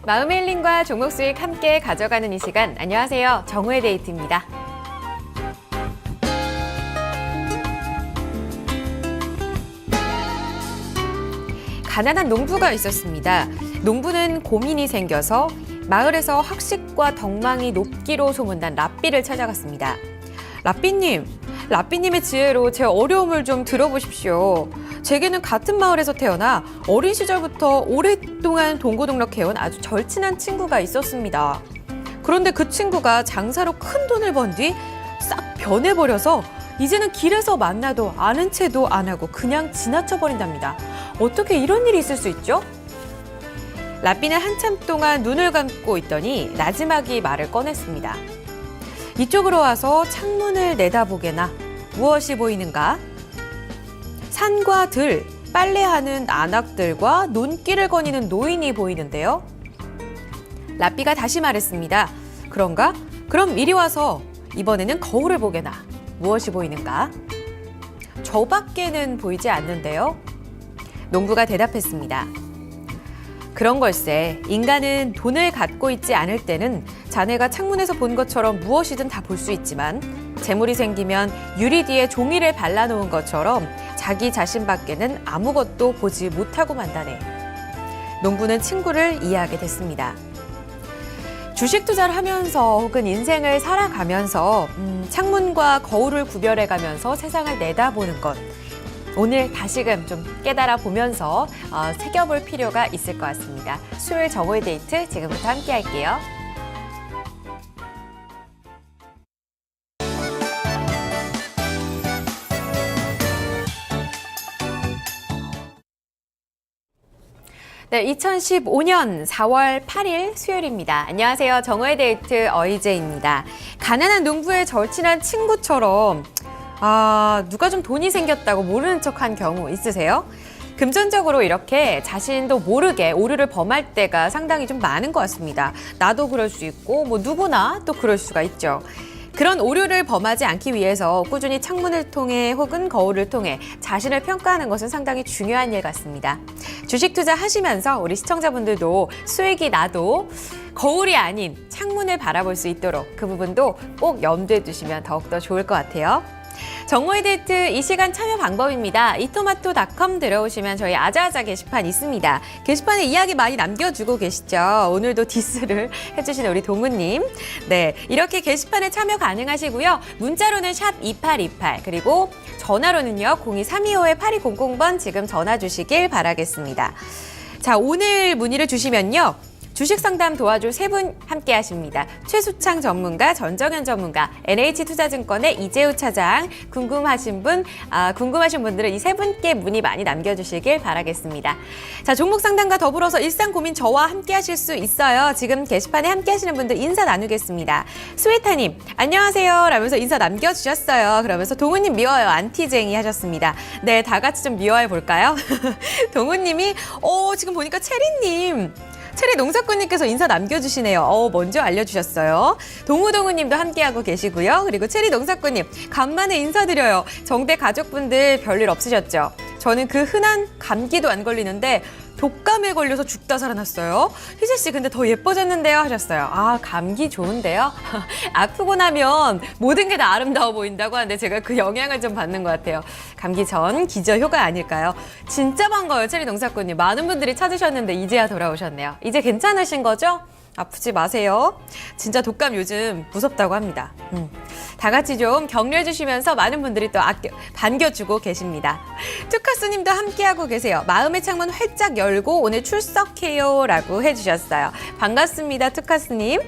마음의 힐링과 종목 수익 함께 가져가는 이 시간, 안녕하세요. 정우의 데이트입니다. 가난한 농부가 있었습니다. 농부는 고민이 생겨서 마을에서 학식과 덕망이 높기로 소문난 랍비를 찾아갔습니다. 랍비님의 지혜로 제 어려움을 좀 들어보십시오. 제게는 같은 마을에서 태어나 어린 시절부터 오랫동안 동고동락해온 아주 절친한 친구가 있었습니다. 그런데 그 친구가 장사로 큰 돈을 번 뒤 싹 변해버려서 이제는 길에서 만나도 아는 체도 안 하고 그냥 지나쳐버린답니다. 어떻게 이런 일이 있을 수 있죠? 랍비는 한참 동안 눈을 감고 있더니 나지막이 말을 꺼냈습니다. 이쪽으로 와서 창문을 내다보게나 무엇이 보이는가? 산과 들, 빨래하는 안악들과 논길을 거니는 노인이 보이는데요. 랍비가 다시 말했습니다. 그런가? 그럼 이리 와서 이번에는 거울을 보게나 무엇이 보이는가? 저밖에는 보이지 않는데요. 농부가 대답했습니다. 그런 걸세, 인간은 돈을 갖고 있지 않을 때는 자네가 창문에서 본 것처럼 무엇이든 다 볼 수 있지만 재물이 생기면 유리 뒤에 종이를 발라놓은 것처럼 자기 자신밖에는 아무것도 보지 못하고 만다네. 농부는 친구를 이해하게 됐습니다. 주식 투자를 하면서 혹은 인생을 살아가면서 창문과 거울을 구별해가면서 세상을 내다보는 것, 오늘 다시금 좀 깨달아 보면서 새겨볼 필요가 있을 것 같습니다. 수요일 정오의 데이트 지금부터 함께 할게요. 네, 2015년 4월 8일 수요일입니다. 안녕하세요. 정오의 데이트 어이제입니다. 가난한 농부의 절친한 친구처럼 누가 좀 돈이 생겼다고 모르는 척한 경우 있으세요? 금전적으로 이렇게 자신도 모르게 오류를 범할 때가 상당히 좀 많은 것 같습니다. 나도 그럴 수 있고 누구나 또 그럴 수가 있죠. 그런 오류를 범하지 않기 위해서 꾸준히 창문을 통해 혹은 거울을 통해 자신을 평가하는 것은 상당히 중요한 일 같습니다. 주식 투자 하시면서 우리 시청자분들도 수익이 나도 거울이 아닌 창문을 바라볼 수 있도록 그 부분도 꼭 염두에 두시면 더욱더 좋을 것 같아요. 정오의 데이트 이 시간 참여 방법입니다. 이토마토닷컴 들어오시면 저희 아자아자 게시판 있습니다. 게시판에 이야기 많이 남겨주고 계시죠. 오늘도 디스를 해주시는 우리 동우님. 네, 이렇게 게시판에 참여 가능하시고요. 문자로는 샵 2828 그리고 전화로는요 02325-8200번 지금 전화 주시길 바라겠습니다. 자, 오늘 문의를 주시면요. 주식 상담 도와줄 세 분 함께 하십니다. 최수창 전문가, 전정현 전문가, NH투자증권의 이재우 차장, 궁금하신 분들은 이 세 분께 문의 많이 남겨주시길 바라겠습니다. 자, 종목 상담과 더불어서 일상 고민 저와 함께 하실 수 있어요. 지금 게시판에 함께 하시는 분들 인사 나누겠습니다. 스웨타님, 안녕하세요. 라면서 인사 남겨주셨어요. 그러면서 동우님 미워요. 안티쟁이 하셨습니다. 네, 다 같이 좀 미워해 볼까요? 동우님이, 지금 보니까 체리 농사꾼님께서 인사 남겨주시네요. 먼저 알려주셨어요. 동우님도 함께하고 계시고요. 그리고 체리 농사꾼님, 간만에 인사드려요. 정대 가족분들 별일 없으셨죠? 저는 그 흔한 감기도 안 걸리는데 독감에 걸려서 죽다 살아났어요. 희재 씨 근데 더 예뻐졌는데요 하셨어요. 감기 좋은데요? 아프고 나면 모든 게 다 아름다워 보인다고 하는데 제가 그 영향을 좀 받는 것 같아요. 감기 전 기저 효과 아닐까요? 진짜 반가워요, 체리 농사꾼님. 많은 분들이 찾으셨는데 이제야 돌아오셨네요. 이제 괜찮으신 거죠? 아프지 마세요. 진짜 독감 요즘 무섭다고 합니다. 다 같이 좀 격려해 주시면서 많은 분들이 또 반겨주고 계십니다. 투카스님도 함께하고 계세요. 마음의 창문 활짝 열고 오늘 출석해요 라고 해주셨어요. 반갑습니다, 투카스님.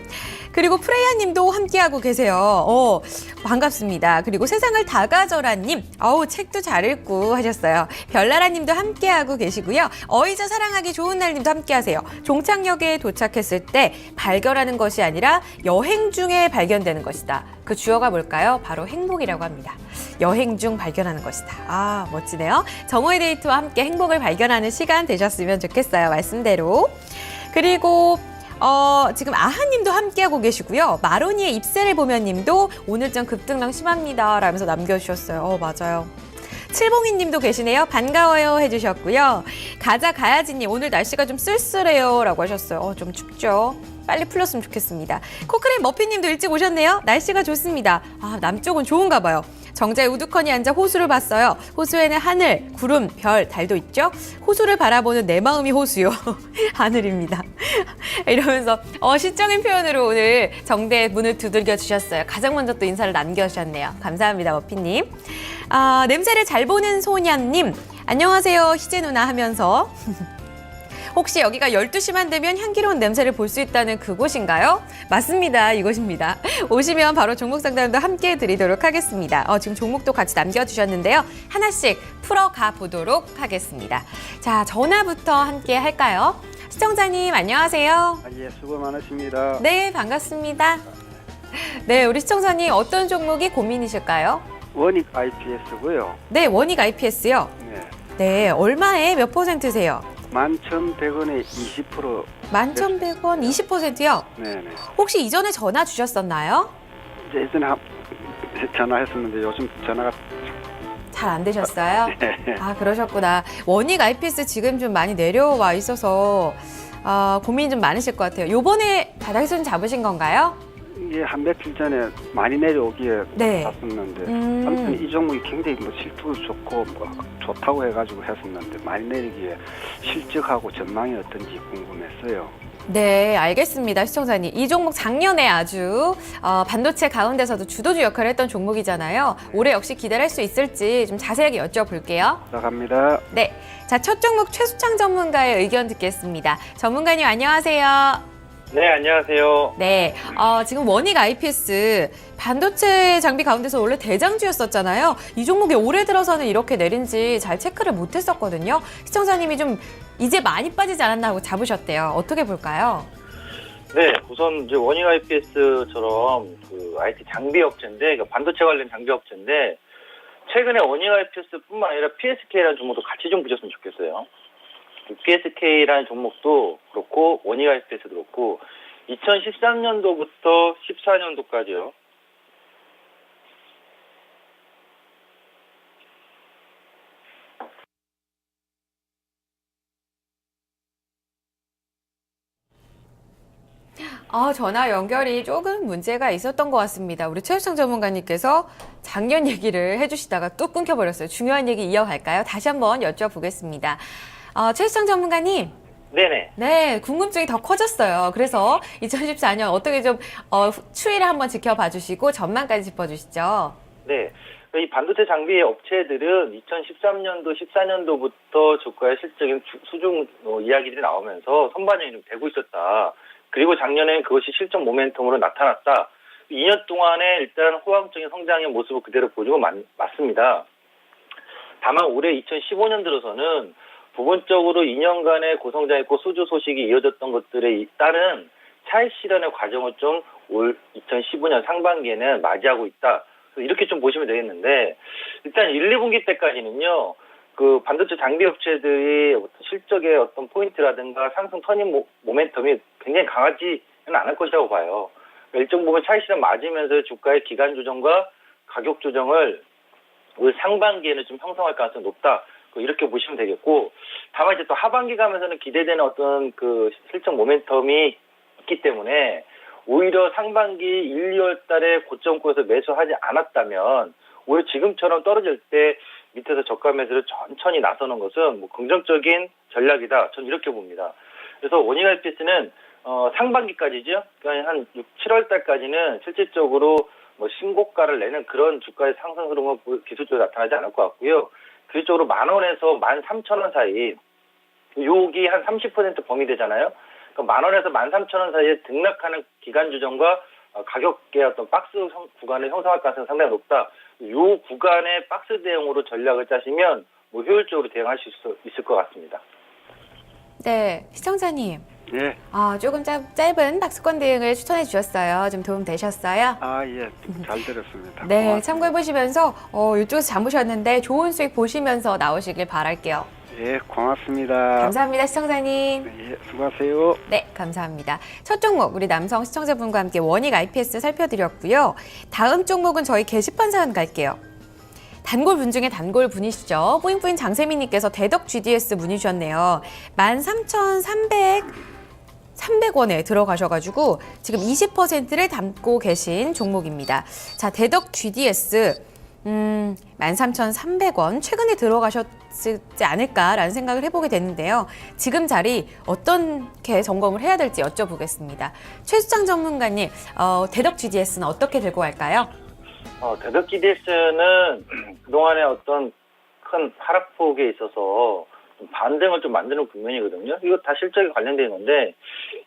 그리고 프레야님도 함께하고 계세요. 반갑습니다. 그리고 세상을 다 가져라님, 책도 잘 읽고 하셨어요. 별나라님도 함께하고 계시고요. 어이자 사랑하기 좋은 날님도 함께하세요. 종착역에 도착했을 때 발견하는 것이 아니라 여행 중에 발견되는 것이다. 그 주어가 뭘까요? 바로 행복이라고 합니다. 여행 중 발견하는 것이다. 멋지네요. 정오의 데이트와 함께 행복을 발견하는 시간 되셨으면 좋겠어요. 말씀대로. 그리고 지금 아하님도 함께하고 계시고요. 마로니의 입새를 보면 님도 오늘 좀 급등랑 심합니다 라면서 남겨주셨어요. 맞아요. 칠봉이 님도 계시네요. 반가워요 해주셨고요. 가자 가야지 님 오늘 날씨가 좀 쓸쓸해요 라고 하셨어요. 좀 춥죠. 빨리 풀렸으면 좋겠습니다. 코크레인 머핀 님도 일찍 오셨네요. 날씨가 좋습니다. 남쪽은 좋은가 봐요. 정자에 우두커니 앉아 호수를 봤어요. 호수에는 하늘, 구름, 별, 달도 있죠. 호수를 바라보는 내 마음이 호수요. 하늘입니다. 이러면서 시적인 표현으로 오늘 정대의 문을 두들겨 주셨어요. 가장 먼저 또 인사를 남겨주셨네요. 감사합니다, 머피님. 냄새를 잘 보는 소년님. 안녕하세요, 희재 누나 하면서. 혹시 여기가 12시만 되면 향기로운 냄새를 볼 수 있다는 그곳인가요? 맞습니다. 이곳입니다. 오시면 바로 종목 상담도 함께 드리도록 하겠습니다. 지금 종목도 같이 남겨주셨는데요. 하나씩 풀어가 보도록 하겠습니다. 자, 전화부터 함께 할까요? 시청자님 안녕하세요. 예, 수고 많으십니다. 네, 반갑습니다. 네, 우리 시청자님 어떤 종목이 고민이실까요? 원익 IPS고요. 네, 원익 IPS요. 네. 네, 얼마에 몇 %세요? 11,100원에 20%. 11,100원 20%요? 네네. 혹시 이전에 전화 주셨었나요? 이제 예전에 전화했었는데 요즘 전화가 잘 안 되셨어요? 네. 그러셨구나. 원익 IPS 지금 좀 많이 내려와 있어서 고민이 좀 많으실 것 같아요. 요번에 바닥에서 좀 잡으신 건가요? 이게 한 며칠 전에 많이 내려오기에 네. 봤었는데 아무튼 이 종목이 굉장히 실투도 좋고 좋다고 해가지고 했었는데 많이 내리기에 실적하고 전망이 어떤지 궁금했어요. 네, 알겠습니다. 시청자님. 이 종목 작년에 아주 반도체 가운데서도 주도주 역할을 했던 종목이잖아요. 올해 역시 기대할 수 있을지 좀 자세하게 여쭤볼게요. 들어갑니다. 네, 자, 첫 종목 최수창 전문가의 의견 듣겠습니다. 전문가님 안녕하세요. 네, 안녕하세요. 네, 지금 원익 IPS 반도체 장비 가운데서 원래 대장주였었잖아요. 이 종목이 올해 들어서는 이렇게 내린지 잘 체크를 못했었거든요. 시청자님이 좀 이제 많이 빠지지 않았나 하고 잡으셨대요. 어떻게 볼까요? 네, 우선 이제 원익 IPS처럼 그 IT 장비 업체인데, 반도체 관련 장비 업체인데, 최근에 원익 IPS뿐만 아니라 PSK라는 종목도 같이 좀 보셨으면 좋겠어요. PSK라는 종목도 그렇고 원익 IPS도 그렇고 2013년도부터 14년도까지요. 전화 연결이 조금 문제가 있었던 것 같습니다. 우리 최수창 전문가님께서 작년 얘기를 해주시다가 또 끊겨버렸어요. 중요한 얘기 이어갈까요? 다시 한번 여쭤보겠습니다. 최수창 전문가님. 네네. 네, 궁금증이 더 커졌어요. 그래서 2014년 어떻게 좀 추이를 한번 지켜봐 주시고 전망까지 짚어주시죠. 네. 이 반도체 장비 업체들은 2013년도, 14년도부터 주가의 실적인 수중 이야기들이 나오면서 선반영이 좀 되고 있었다. 그리고 작년엔 그것이 실적 모멘텀으로 나타났다. 2년 동안에 일단 호황적인 성장의 모습을 그대로 보여주고 맞습니다. 다만 올해 2015년 들어서는 부분적으로 2년간의 고성장 있고 수주 소식이 이어졌던 것들에 따른 차익 실현의 과정을 좀 올 2015년 상반기에는 맞이하고 있다. 이렇게 좀 보시면 되겠는데, 일단 1, 2분기 때까지는요, 그 반도체 장비 업체들이 실적의 어떤 포인트라든가 상승 터닝 모멘텀이 굉장히 강하지는 않을 것이라고 봐요. 그러니까 일정 부분 차익 실현 맞으면서 주가의 기간 조정과 가격 조정을 올 상반기에는 좀 형성할 가능성이 높다. 이렇게 보시면 되겠고, 다만 이제 또 하반기 가면서는 기대되는 어떤 그 실적 모멘텀이 있기 때문에 오히려 상반기 1, 2월 달에 고점권에서 매수하지 않았다면 오히려 지금처럼 떨어질 때 밑에서 저가 매수를 천천히 나서는 것은 뭐 긍정적인 전략이다. 저는 이렇게 봅니다. 그래서 원익 IPS는 상반기까지죠. 그러니까 한 6, 7월 달까지는 실질적으로 뭐 신고가를 내는 그런 주가의 상승 흐름은 기술적으로 나타나지 않을 것 같고요. 기술적으로 10,000원에서 13,000원 사이, 요기 한 30% 범위 되잖아요. 그러니까 10,000원에서 13,000원 사이에 등락하는 기간 조정과 가격의 어떤 박스 구간을 형성할 가능성이 상당히 높다. 요 구간의 박스 대응으로 전략을 짜시면 뭐 효율적으로 대응하실 수 있을 것 같습니다. 네, 시청자님. 예. 조금 짧은 박스권 대응을 추천해 주셨어요. 좀 도움 되셨어요? 예. 잘 들었습니다. 네, 고맙습니다. 참고해 보시면서 이쪽에서 잠으셨는데 좋은 수익 보시면서 나오시길 바랄게요. 예, 고맙습니다. 감사합니다, 시청자님. 예, 수고하세요. 네, 감사합니다. 첫 종목 우리 남성 시청자분과 함께 원익 IPS 살펴드렸고요. 다음 종목은 저희 게시판 사연 갈게요. 단골분 중에 단골분이시죠. 뿌잉뿌잉 장세민님께서 대덕 GDS 문의 주셨네요. 13,300원에 들어가셔가지고 지금 20%를 담고 계신 종목입니다. 자, 대덕 GDS 13,300원 최근에 들어가셨지 않을까라는 생각을 해보게 됐는데요. 지금 자리 어떻게 점검을 해야 될지 여쭤보겠습니다. 최수장 전문가님, 대덕 GDS는 어떻게 들고 갈까요? 대덕 GDS는 그동안의 어떤 큰 하락폭에 있어서 좀 반등을 좀 만드는 국면이거든요. 이거 다 실적에 관련된 건데,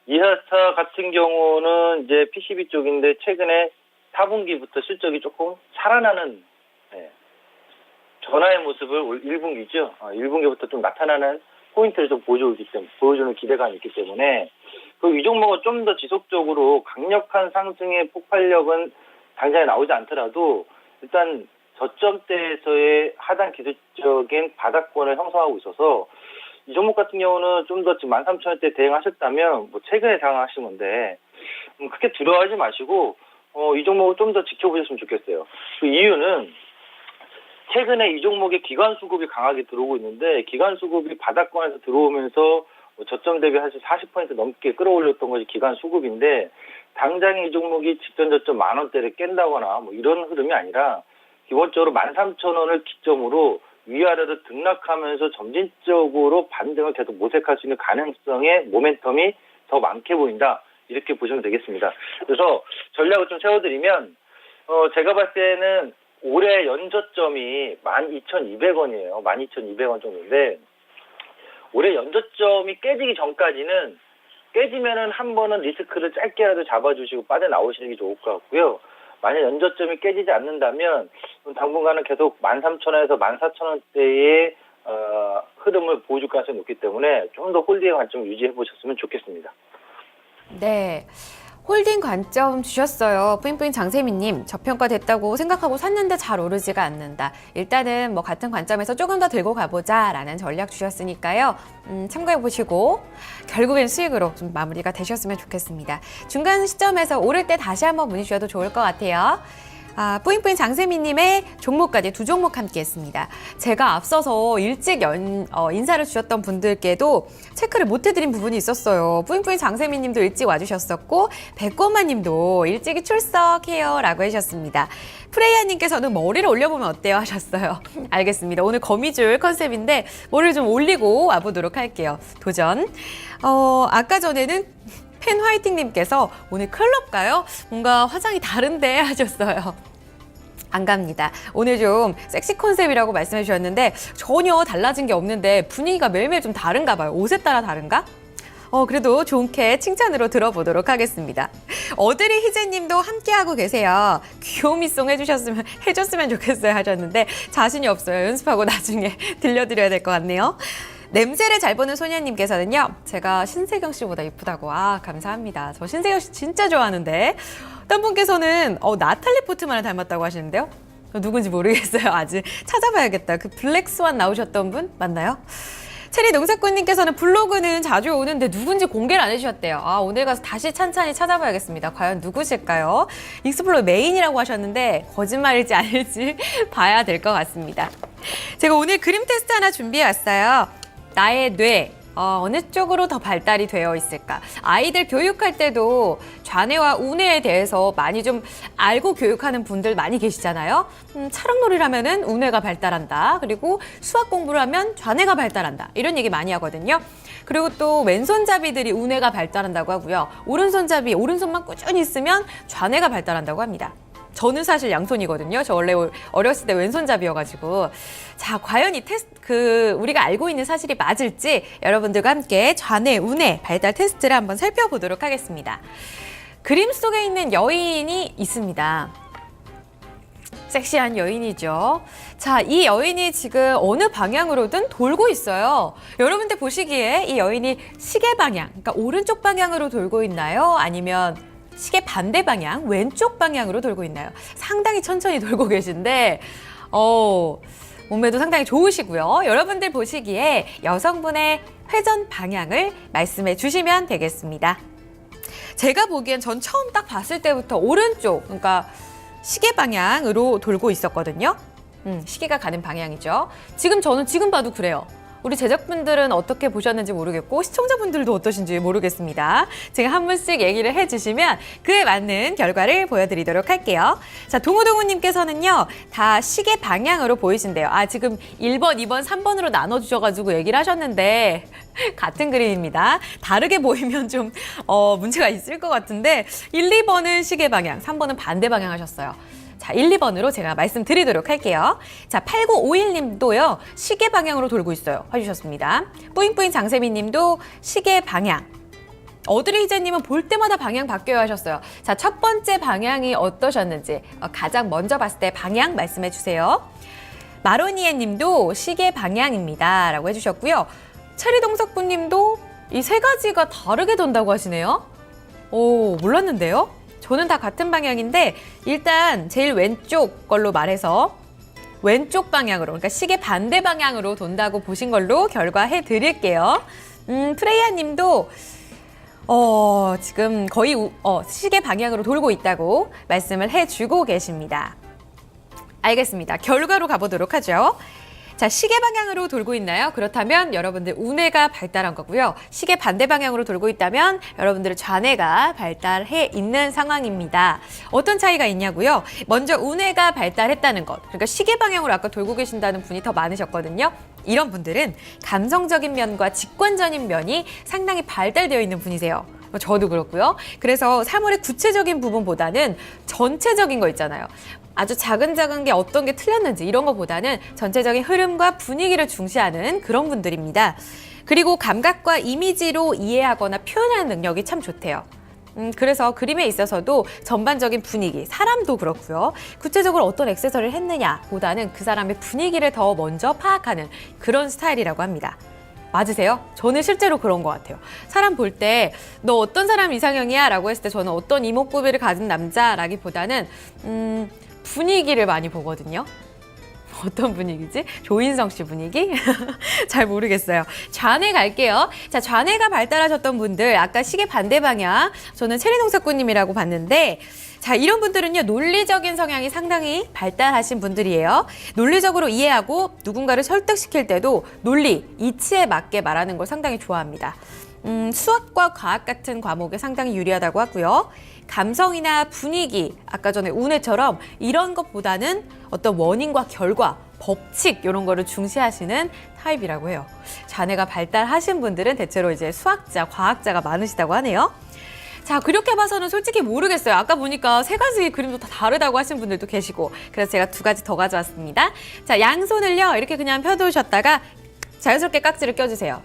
이 회사 같은 경우는 이제 PCB 쪽인데 최근에 4분기부터 실적이 조금 살아나는 전환의 모습을 1분기죠. 1분기부터 좀 나타나는 포인트를 좀 보여주는 기대감이 있기 때문에 이 종목은 좀 더 지속적으로 강력한 상승의 폭발력은 당장에 나오지 않더라도 일단 저점대에서의 하단 기술적인 바닥권을 형성하고 있어서 이 종목 같은 경우는 좀 더 지금 13,000원대 대응하셨다면 최근에 대응하신 건데 크게 두려워하지 마시고 이 종목을 좀 더 지켜보셨으면 좋겠어요. 그 이유는 최근에 이 종목에 기관 수급이 강하게 들어오고 있는데 기관 수급이 바닥권에서 들어오면서 저점 대비 사실 40% 넘게 끌어올렸던 것이 기관 수급인데 당장 이 종목이 직전 저점 10,000원대를 깬다거나 이런 흐름이 아니라 기본적으로 13,000원을 기점으로 위아래로 등락하면서 점진적으로 반등을 계속 모색할 수 있는 가능성의 모멘텀이 더 많게 보인다. 이렇게 보시면 되겠습니다. 그래서 전략을 좀 세워드리면 제가 봤을 때는 올해 연저점이 12,200원이에요. 12,200원 정도인데 올해 연저점이 깨지기 전까지는 깨지면은 한 번은 리스크를 짧게라도 잡아주시고 빠져나오시는 게 좋을 것 같고요. 만약 연저점이 깨지지 않는다면 당분간은 계속 13,000원에서 14,000원대의 흐름을 보여줄 가능성이 높기 때문에 좀 더 홀딩의 관점을 유지해 보셨으면 좋겠습니다. 네. 홀딩 관점 주셨어요. 뿌잉뿌잉 장세민님, 저평가 됐다고 생각하고 샀는데 잘 오르지가 않는다. 일단은 같은 관점에서 조금 더 들고 가보자라는 전략 주셨으니까요. 참고해보시고 결국엔 수익으로 좀 마무리가 되셨으면 좋겠습니다. 중간 시점에서 오를 때 다시 한번 문의 주셔도 좋을 것 같아요. 뿌잉뿌잉 장세민님의 종목까지 두 종목 함께 했습니다. 제가 앞서서 일찍 인사를 주셨던 분들께도 체크를 못 해드린 부분이 있었어요. 뿌잉뿌잉 장세민님도 일찍 와주셨었고 백고마님도 일찍이 출석해요 라고 하셨습니다. 프레이아님께서는 머리를 올려보면 어때요 하셨어요. 알겠습니다. 오늘 거미줄 컨셉인데 머리를 좀 올리고 와보도록 할게요. 도전. 아까 전에는 팬 화이팅님께서 오늘 클럽 가요? 뭔가 화장이 다른데 하셨어요. 안 갑니다. 오늘 좀 섹시 컨셉이라고 말씀해 주셨는데 전혀 달라진 게 없는데 분위기가 매일매일 좀 다른가 봐요. 옷에 따라 다른가? 그래도 좋게 칭찬으로 들어보도록 하겠습니다. 어드리 희재님도 함께하고 계세요. 귀요미송 해줬으면 좋겠어요 하셨는데 자신이 없어요. 연습하고 나중에 들려드려야 될 것 같네요. 냄새를 잘 보는 소녀님께서는요. 제가 신세경 씨보다 예쁘다고. 감사합니다. 저 신세경 씨 진짜 좋아하는데. 딴 분께서는 나탈리 포트만을 닮았다고 하시는데요. 누군지 모르겠어요. 아직 찾아봐야겠다. 그 블랙스완 나오셨던 분 맞나요? 체리 농사꾼님께서는 블로그는 자주 오는데 누군지 공개를 안 해주셨대요. 오늘 가서 다시 찬찬히 찾아봐야겠습니다. 과연 누구실까요? 익스플로어 메인이라고 하셨는데 거짓말일지 아닐지 봐야 될 것 같습니다. 제가 오늘 그림 테스트 하나 준비해 왔어요. 나의 뇌. 어느 쪽으로 더 발달이 되어 있을까? 아이들 교육할 때도 좌뇌와 우뇌에 대해서 많이 좀 알고 교육하는 분들 많이 계시잖아요. 차량놀이를 하면은 우뇌가 발달한다. 그리고 수학 공부를 하면 좌뇌가 발달한다. 이런 얘기 많이 하거든요. 그리고 또 왼손잡이들이 우뇌가 발달한다고 하고요. 오른손잡이, 오른손만 꾸준히 쓰면 좌뇌가 발달한다고 합니다. 저는 사실 양손이거든요. 저 원래 어렸을 때 왼손잡이여가지고. 자, 과연 이 테스트, 우리가 알고 있는 사실이 맞을지 여러분들과 함께 좌뇌, 우뇌 발달 테스트를 한번 살펴보도록 하겠습니다. 그림 속에 있는 여인이 있습니다. 섹시한 여인이죠. 자, 이 여인이 지금 어느 방향으로든 돌고 있어요. 여러분들 보시기에 이 여인이 시계 방향, 그러니까 오른쪽 방향으로 돌고 있나요? 아니면 시계 반대 방향, 왼쪽 방향으로 돌고 있나요? 상당히 천천히 돌고 계신데, 몸매도 상당히 좋으시고요. 여러분들 보시기에 여성분의 회전 방향을 말씀해 주시면 되겠습니다. 제가 보기엔 전 처음 딱 봤을 때부터 오른쪽, 그러니까 시계 방향으로 돌고 있었거든요. 시계가 가는 방향이죠. 저는 지금 봐도 그래요. 우리 제작분들은 어떻게 보셨는지 모르겠고 시청자분들도 어떠신지 모르겠습니다. 제가 한 분씩 얘기를 해주시면 그에 맞는 결과를 보여드리도록 할게요. 자, 동우동우님께서는요. 다 시계 방향으로 보이신대요. 지금 1번, 2번, 3번으로 나눠주셔가지고 얘기를 하셨는데 같은 그림입니다. 다르게 보이면 좀 문제가 있을 것 같은데 1, 2번은 시계 방향, 3번은 반대 방향 하셨어요. 자, 1, 2번으로 제가 말씀드리도록 할게요. 자, 8951님도요. 시계 방향으로 돌고 있어요. 해주셨습니다. 뿌잉뿌잉 장세미님도 시계 방향. 어드리제님은 볼 때마다 방향 바뀌어야 하셨어요. 자, 첫 번째 방향이 어떠셨는지 가장 먼저 봤을 때 방향 말씀해 주세요. 마로니에 님도 시계 방향입니다. 라고 해주셨고요. 체리동석부님도 이 세 가지가 다르게 돈다고 하시네요. 오, 몰랐는데요? 저는 다 같은 방향인데 일단 제일 왼쪽 걸로 말해서 왼쪽 방향으로, 그러니까 시계 반대 방향으로 돈다고 보신 걸로 결과해 드릴게요. 프레이아 님도 지금 거의 시계 방향으로 돌고 있다고 말씀을 해주고 계십니다. 알겠습니다. 결과로 가보도록 하죠. 자, 시계 방향으로 돌고 있나요? 그렇다면 여러분들 우뇌가 발달한 거고요. 시계 반대 방향으로 돌고 있다면 여러분들 좌뇌가 발달해 있는 상황입니다. 어떤 차이가 있냐고요? 먼저 우뇌가 발달했다는 것. 그러니까 시계 방향으로 아까 돌고 계신다는 분이 더 많으셨거든요. 이런 분들은 감성적인 면과 직관적인 면이 상당히 발달되어 있는 분이세요. 저도 그렇고요. 그래서 사물의 구체적인 부분보다는 전체적인 거 있잖아요. 아주 작은 게 어떤 게 틀렸는지 이런 것보다는 전체적인 흐름과 분위기를 중시하는 그런 분들입니다. 그리고 감각과 이미지로 이해하거나 표현하는 능력이 참 좋대요. 그래서 그림에 있어서도 전반적인 분위기, 사람도 그렇고요. 구체적으로 어떤 액세서리를 했느냐 보다는 그 사람의 분위기를 더 먼저 파악하는 그런 스타일이라고 합니다. 맞으세요? 저는 실제로 그런 것 같아요. 사람 볼 때 너 어떤 사람 이상형이야? 라고 했을 때 저는 어떤 이목구비를 가진 남자라기보다는 분위기를 많이 보거든요. 어떤 분위기지? 조인성 씨 분위기? 잘 모르겠어요. 좌뇌 갈게요. 자, 좌뇌가 발달하셨던 분들, 아까 시계 반대 방향, 저는 체리농사꾼님이라고 봤는데, 자, 이런 분들은요, 논리적인 성향이 상당히 발달하신 분들이에요. 논리적으로 이해하고 누군가를 설득시킬 때도 논리, 이치에 맞게 말하는 걸 상당히 좋아합니다. 수학과 과학 같은 과목에 상당히 유리하다고 하고요. 감성이나 분위기, 아까 전에 운해처럼 이런 것보다는 어떤 원인과 결과, 법칙 이런 거를 중시하시는 타입이라고 해요. 자네가 발달하신 분들은 대체로 이제 수학자, 과학자가 많으시다고 하네요. 자, 그렇게 봐서는 솔직히 모르겠어요. 아까 보니까 세 가지 그림도 다 다르다고 하신 분들도 계시고, 그래서 제가 두 가지 더 가져왔습니다. 자, 양손을요 이렇게 그냥 펴두셨다가 자연스럽게 깍지를 껴주세요.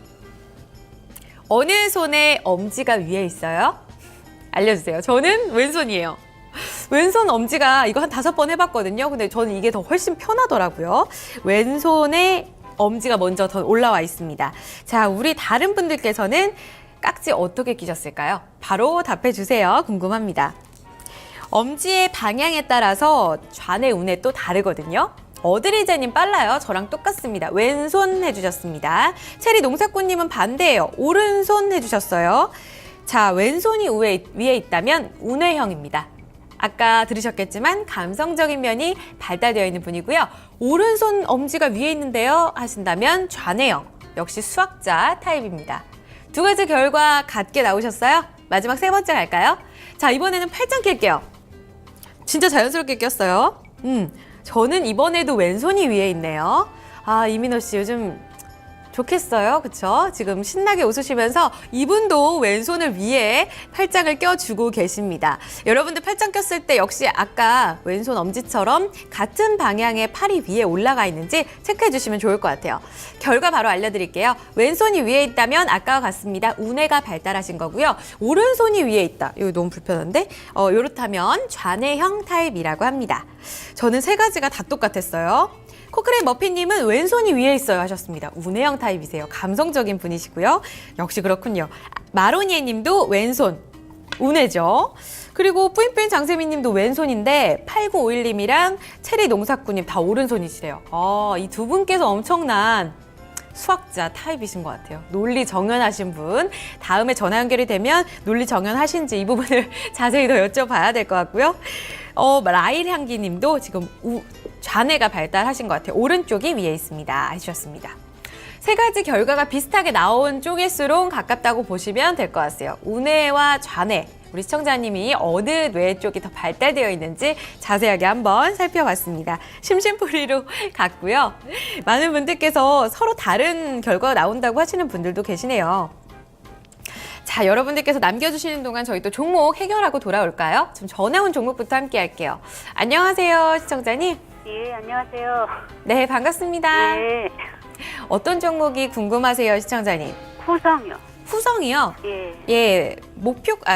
어느 손에 엄지가 위에 있어요? 알려주세요. 저는 왼손이에요. 왼손 엄지가 이거 한 5번 해봤거든요. 근데 저는 이게 더 훨씬 편하더라고요. 왼손에 엄지가 먼저 더 올라와 있습니다. 자, 우리 다른 분들께서는 깍지 어떻게 끼셨을까요? 바로 답해 주세요. 궁금합니다. 엄지의 방향에 따라서 좌뇌, 우뇌 또 다르거든요. 어드리제님 빨라요. 저랑 똑같습니다. 왼손 해주셨습니다. 체리 농사꾼님은 반대예요. 오른손 해주셨어요. 자, 왼손이 위에 있다면 우뇌형입니다. 아까 들으셨겠지만 감성적인 면이 발달되어 있는 분이고요. 오른손 엄지가 위에 있는데요 하신다면 좌뇌형, 역시 수학자 타입입니다. 두 가지 결과 같게 나오셨어요? 마지막 세 번째 갈까요? 자, 이번에는 팔짱 낄게요. 진짜 자연스럽게 꼈어요. 저는 이번에도 왼손이 위에 있네요. 아, 이민호 씨 요즘 좋겠어요. 그쵸? 지금 신나게 웃으시면서 이분도 왼손을 위에 팔짱을 껴주고 계십니다. 여러분들 팔짱 꼈을 때 역시 아까 왼손 엄지처럼 같은 방향의 팔이 위에 올라가 있는지 체크해 주시면 좋을 것 같아요. 결과 바로 알려드릴게요. 왼손이 위에 있다면 아까와 같습니다. 우뇌가 발달하신 거고요. 오른손이 위에 있다. 이거 너무 불편한데? 이렇다면 좌뇌형 타입이라고 합니다. 저는 세 가지가 다 똑같았어요. 코크레인 머핀님은 왼손이 위에 있어요 하셨습니다. 우뇌형 타입이세요. 감성적인 분이시고요. 역시 그렇군요. 마로니에 님도 왼손, 우뇌죠. 그리고 뿌잉뿌잉 장세미님도 왼손인데 8951님이랑 체리 농사꾼님 다 오른손이시래요. 이 두 분께서 엄청난 수학자 타입이신 것 같아요. 논리 정연하신 분. 다음에 전화 연결이 되면 논리 정연하신지 이 부분을 자세히 더 여쭤봐야 될 것 같고요. 라일 향기 님도 지금 좌뇌가 발달하신 것 같아요. 오른쪽이 위에 있습니다. 해주셨습니다. 세 가지 결과가 비슷하게 나온 쪽일수록 가깝다고 보시면 될 것 같아요. 우뇌와 좌뇌, 우리 시청자님이 어느 뇌 쪽이 더 발달되어 있는지 자세하게 한번 살펴봤습니다. 심심풀이로 갔고요. 많은 분들께서 서로 다른 결과가 나온다고 하시는 분들도 계시네요. 자, 여러분들께서 남겨주시는 동안 저희 또 종목 해결하고 돌아올까요? 좀 전에 온 종목부터 함께 할게요. 안녕하세요, 시청자님. 예, 안녕하세요. 네, 반갑습니다. 예, 어떤 종목이 궁금하세요, 시청자님? 후성요. 후성이요? 예, 예,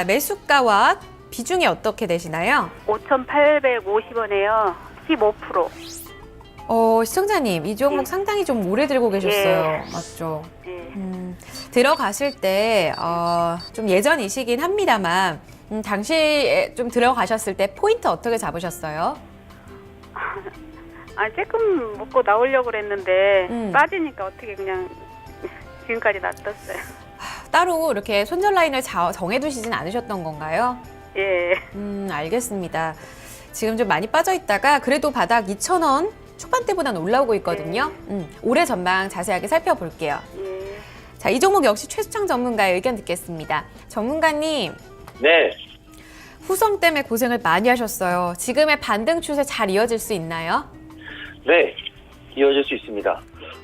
매수가와 비중이 어떻게 되시나요? 5,850원에요. 15%. 시청자님, 이 종목 예. 상당히 좀 오래 들고 계셨어요. 맞죠? 예. 들어가실 때, 좀 예전이시긴 합니다만, 당시에 좀 들어가셨을 때 포인트 어떻게 잡으셨어요? 조금 먹고 나오려고 그랬는데 빠지니까 어떻게 그냥 지금까지 놔뒀어요. 따로 이렇게 손절 라인을 정해두시진 않으셨던 건가요? 예, 알겠습니다. 지금 좀 많이 빠져 있다가 그래도 바닥 2,000원 초반대보다는 올라오고 있거든요. 올해 전망 자세하게 살펴볼게요. 예. 자, 이 종목 역시 최수창 전문가의 의견 듣겠습니다. 전문가님, 네. 후성 때문에 고생을 많이 하셨어요. 지금의 반등 추세 잘 이어질 수 있나요? 네. 이어질 수 있습니다.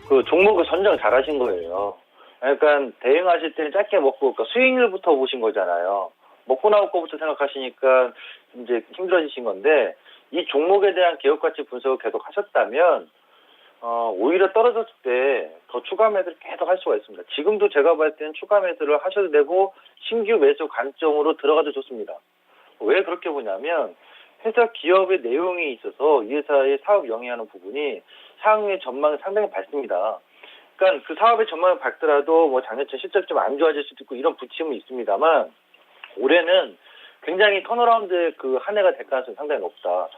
그 종목을 선정 잘 하신 거예요. 그러니까 대응하실 때는 짧게 먹고, 그러니까 수익률부터 보신 거잖아요. 먹고 나올 거부터 생각하시니까 이제 힘들어지신 건데, 이 종목에 대한 기업가치 분석을 계속 하셨다면, 오히려 떨어졌을 때 더 추가 매수를 계속 할 수가 있습니다. 지금도 제가 봤을 때는 추가 매수를 하셔도 되고, 신규 매수 관점으로 들어가도 좋습니다. 왜 그렇게 보냐면, 회사 기업의 내용이 있어서 이 회사의 사업 영위하는 부분이 향후의 전망이 상당히 밝습니다. 그러니까 그 사업의 전망이 밝더라도 뭐 작년처럼 실적이 좀 안 좋아질 수도 있고 이런 부침은 있습니다만 올해는 굉장히 턴어라운드의 그 한 해가 될 가능성이 상당히 높다.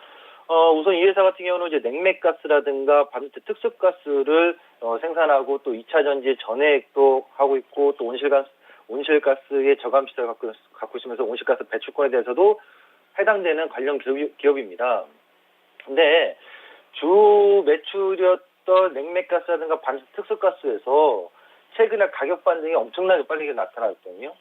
우선 이 회사 같은 경우는 이제 냉매가스라든가 반도체 특수가스를 생산하고 또 2차 전지 전해액도 하고 있고 또 온실가스의 저감 시설을 갖고 있으면서 온실가스 배출권에 대해서도 해당되는 관련 기업입니다. 근데 주 매출이었던 냉매가스라든가 반도체 특수가스에서 최근에 가격 반등이 엄청나게 빨리 나타났거든요.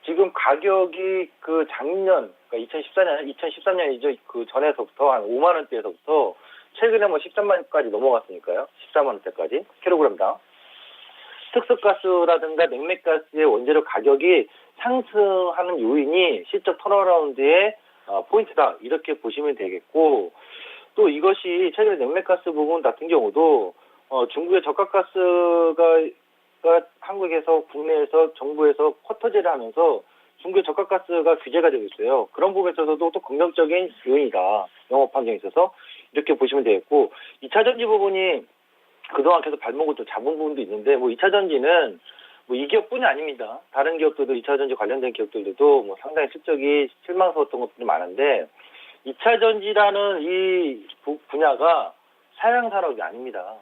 지금 가격이 그 작년, 그러니까 2013년이죠. 그 전에서부터 한 5만 원대에서부터 최근에 뭐 13만 원까지 넘어갔으니까요. 14만 원대까지 킬로그램당. 특수가스라든가 냉매가스의 원재료 가격이 상승하는 요인이 실적 턴어라운드의 포인트다. 이렇게 보시면 되겠고, 또 이것이 최근에 냉매가스 부분 같은 경우도 중국의 저가가스가 한국에서 국내에서 정부에서 쿼터제를 하면서 중국의 저가가스가 규제가 되고 있어요. 그런 부분에 있어서도 또 긍정적인 요인이다. 영업 환경에 있어서 이렇게 보시면 되겠고, 2차 전지 부분이 그동안 계속 발목을 또 잡은 부분도 있는데, 뭐 2차 전지는 뭐 이 기업뿐이 아닙니다. 다른 기업들도 2차 전지 관련된 기업들도 뭐 상당히 실적이 실망스러웠던 것들이 많은데, 2차 전지라는 이 분야가 사양 산업이 아닙니다.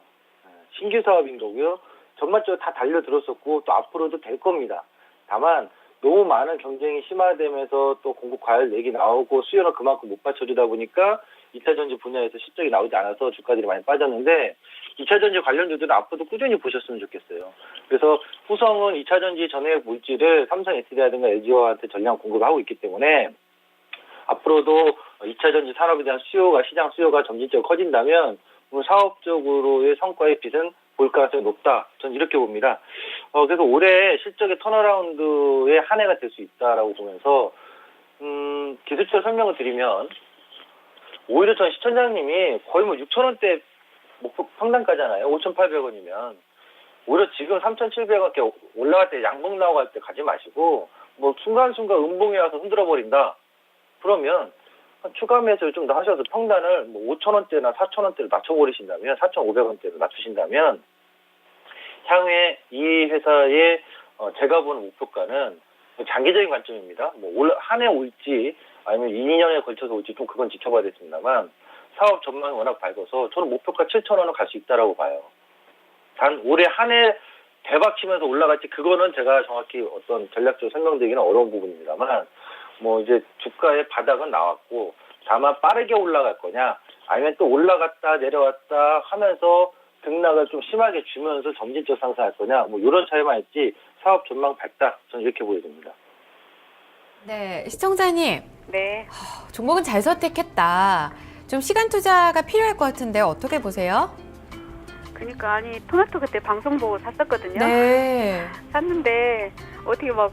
신규 사업인 거고요. 전반적으로 다 달려들었었고 또 앞으로도 될 겁니다. 다만 너무 많은 경쟁이 심화되면서 또 공급 과열 얘기 나오고 수요는 그만큼 못 받쳐주다 보니까 2차 전지 분야에서 실적이 나오지 않아서 주가들이 많이 빠졌는데 2차 전지 관련주들은 앞으로도 꾸준히 보셨으면 좋겠어요. 그래서 후성은 2차 전지 전해액 물질을 삼성 SDI라든가 LG화한테 전량 공급하고 있기 때문에 앞으로도 2차 전지 산업에 대한 시장 수요가 점진적으로 커진다면 사업적으로의 성과의 빛은 볼 가능성이 높다. 전 이렇게 봅니다. 그래서 올해 실적의 턴어라운드의 한 해가 될 수 있다라고 보면서 기술적으로 설명을 드리면 오히려 전 시청자님이 거의 뭐 6,000원대 목표 평단가잖아요. 5,800원이면 오히려 지금 3,700원께 올라갈 때 양봉 나오고 할 때 가지 마시고 뭐 순간순간 음봉에 와서 흔들어 버린다. 그러면 추가 매수를 좀 더 하셔서 평단을 뭐 5,000원대나 4,000원대로 낮춰버리신다면 4,500원대로 낮추신다면 향후에 이 회사의 제가 보는 목표가는 장기적인 관점입니다. 뭐 한 해 올지 아니면 2, 2년에 걸쳐서 올지 좀 그건 지켜봐야 되겠습니다만 사업 전망이 워낙 밝아서 저는 목표가 7,000원은 갈 수 있다라고 봐요. 단 올해 한 해 대박 치면서 올라갈지 그거는 제가 정확히 어떤 전략적으로 설명드리기는 어려운 부분입니다만 뭐 이제 주가의 바닥은 나왔고 다만 빠르게 올라갈 거냐 아니면 또 올라갔다 내려왔다 하면서 등락을 좀 심하게 주면서 점진적 상승할 거냐, 뭐 이런 차이만 있지 사업 전망 밝다, 저는 이렇게 보여집니다. 네, 시청자님. 네. 종목은 잘 선택했다. 좀 시간 투자가 필요할 것 같은데 어떻게 보세요? 그러니까 아니 토마토 그때 방송 보고 샀었거든요. 네. 샀는데 어떻게 막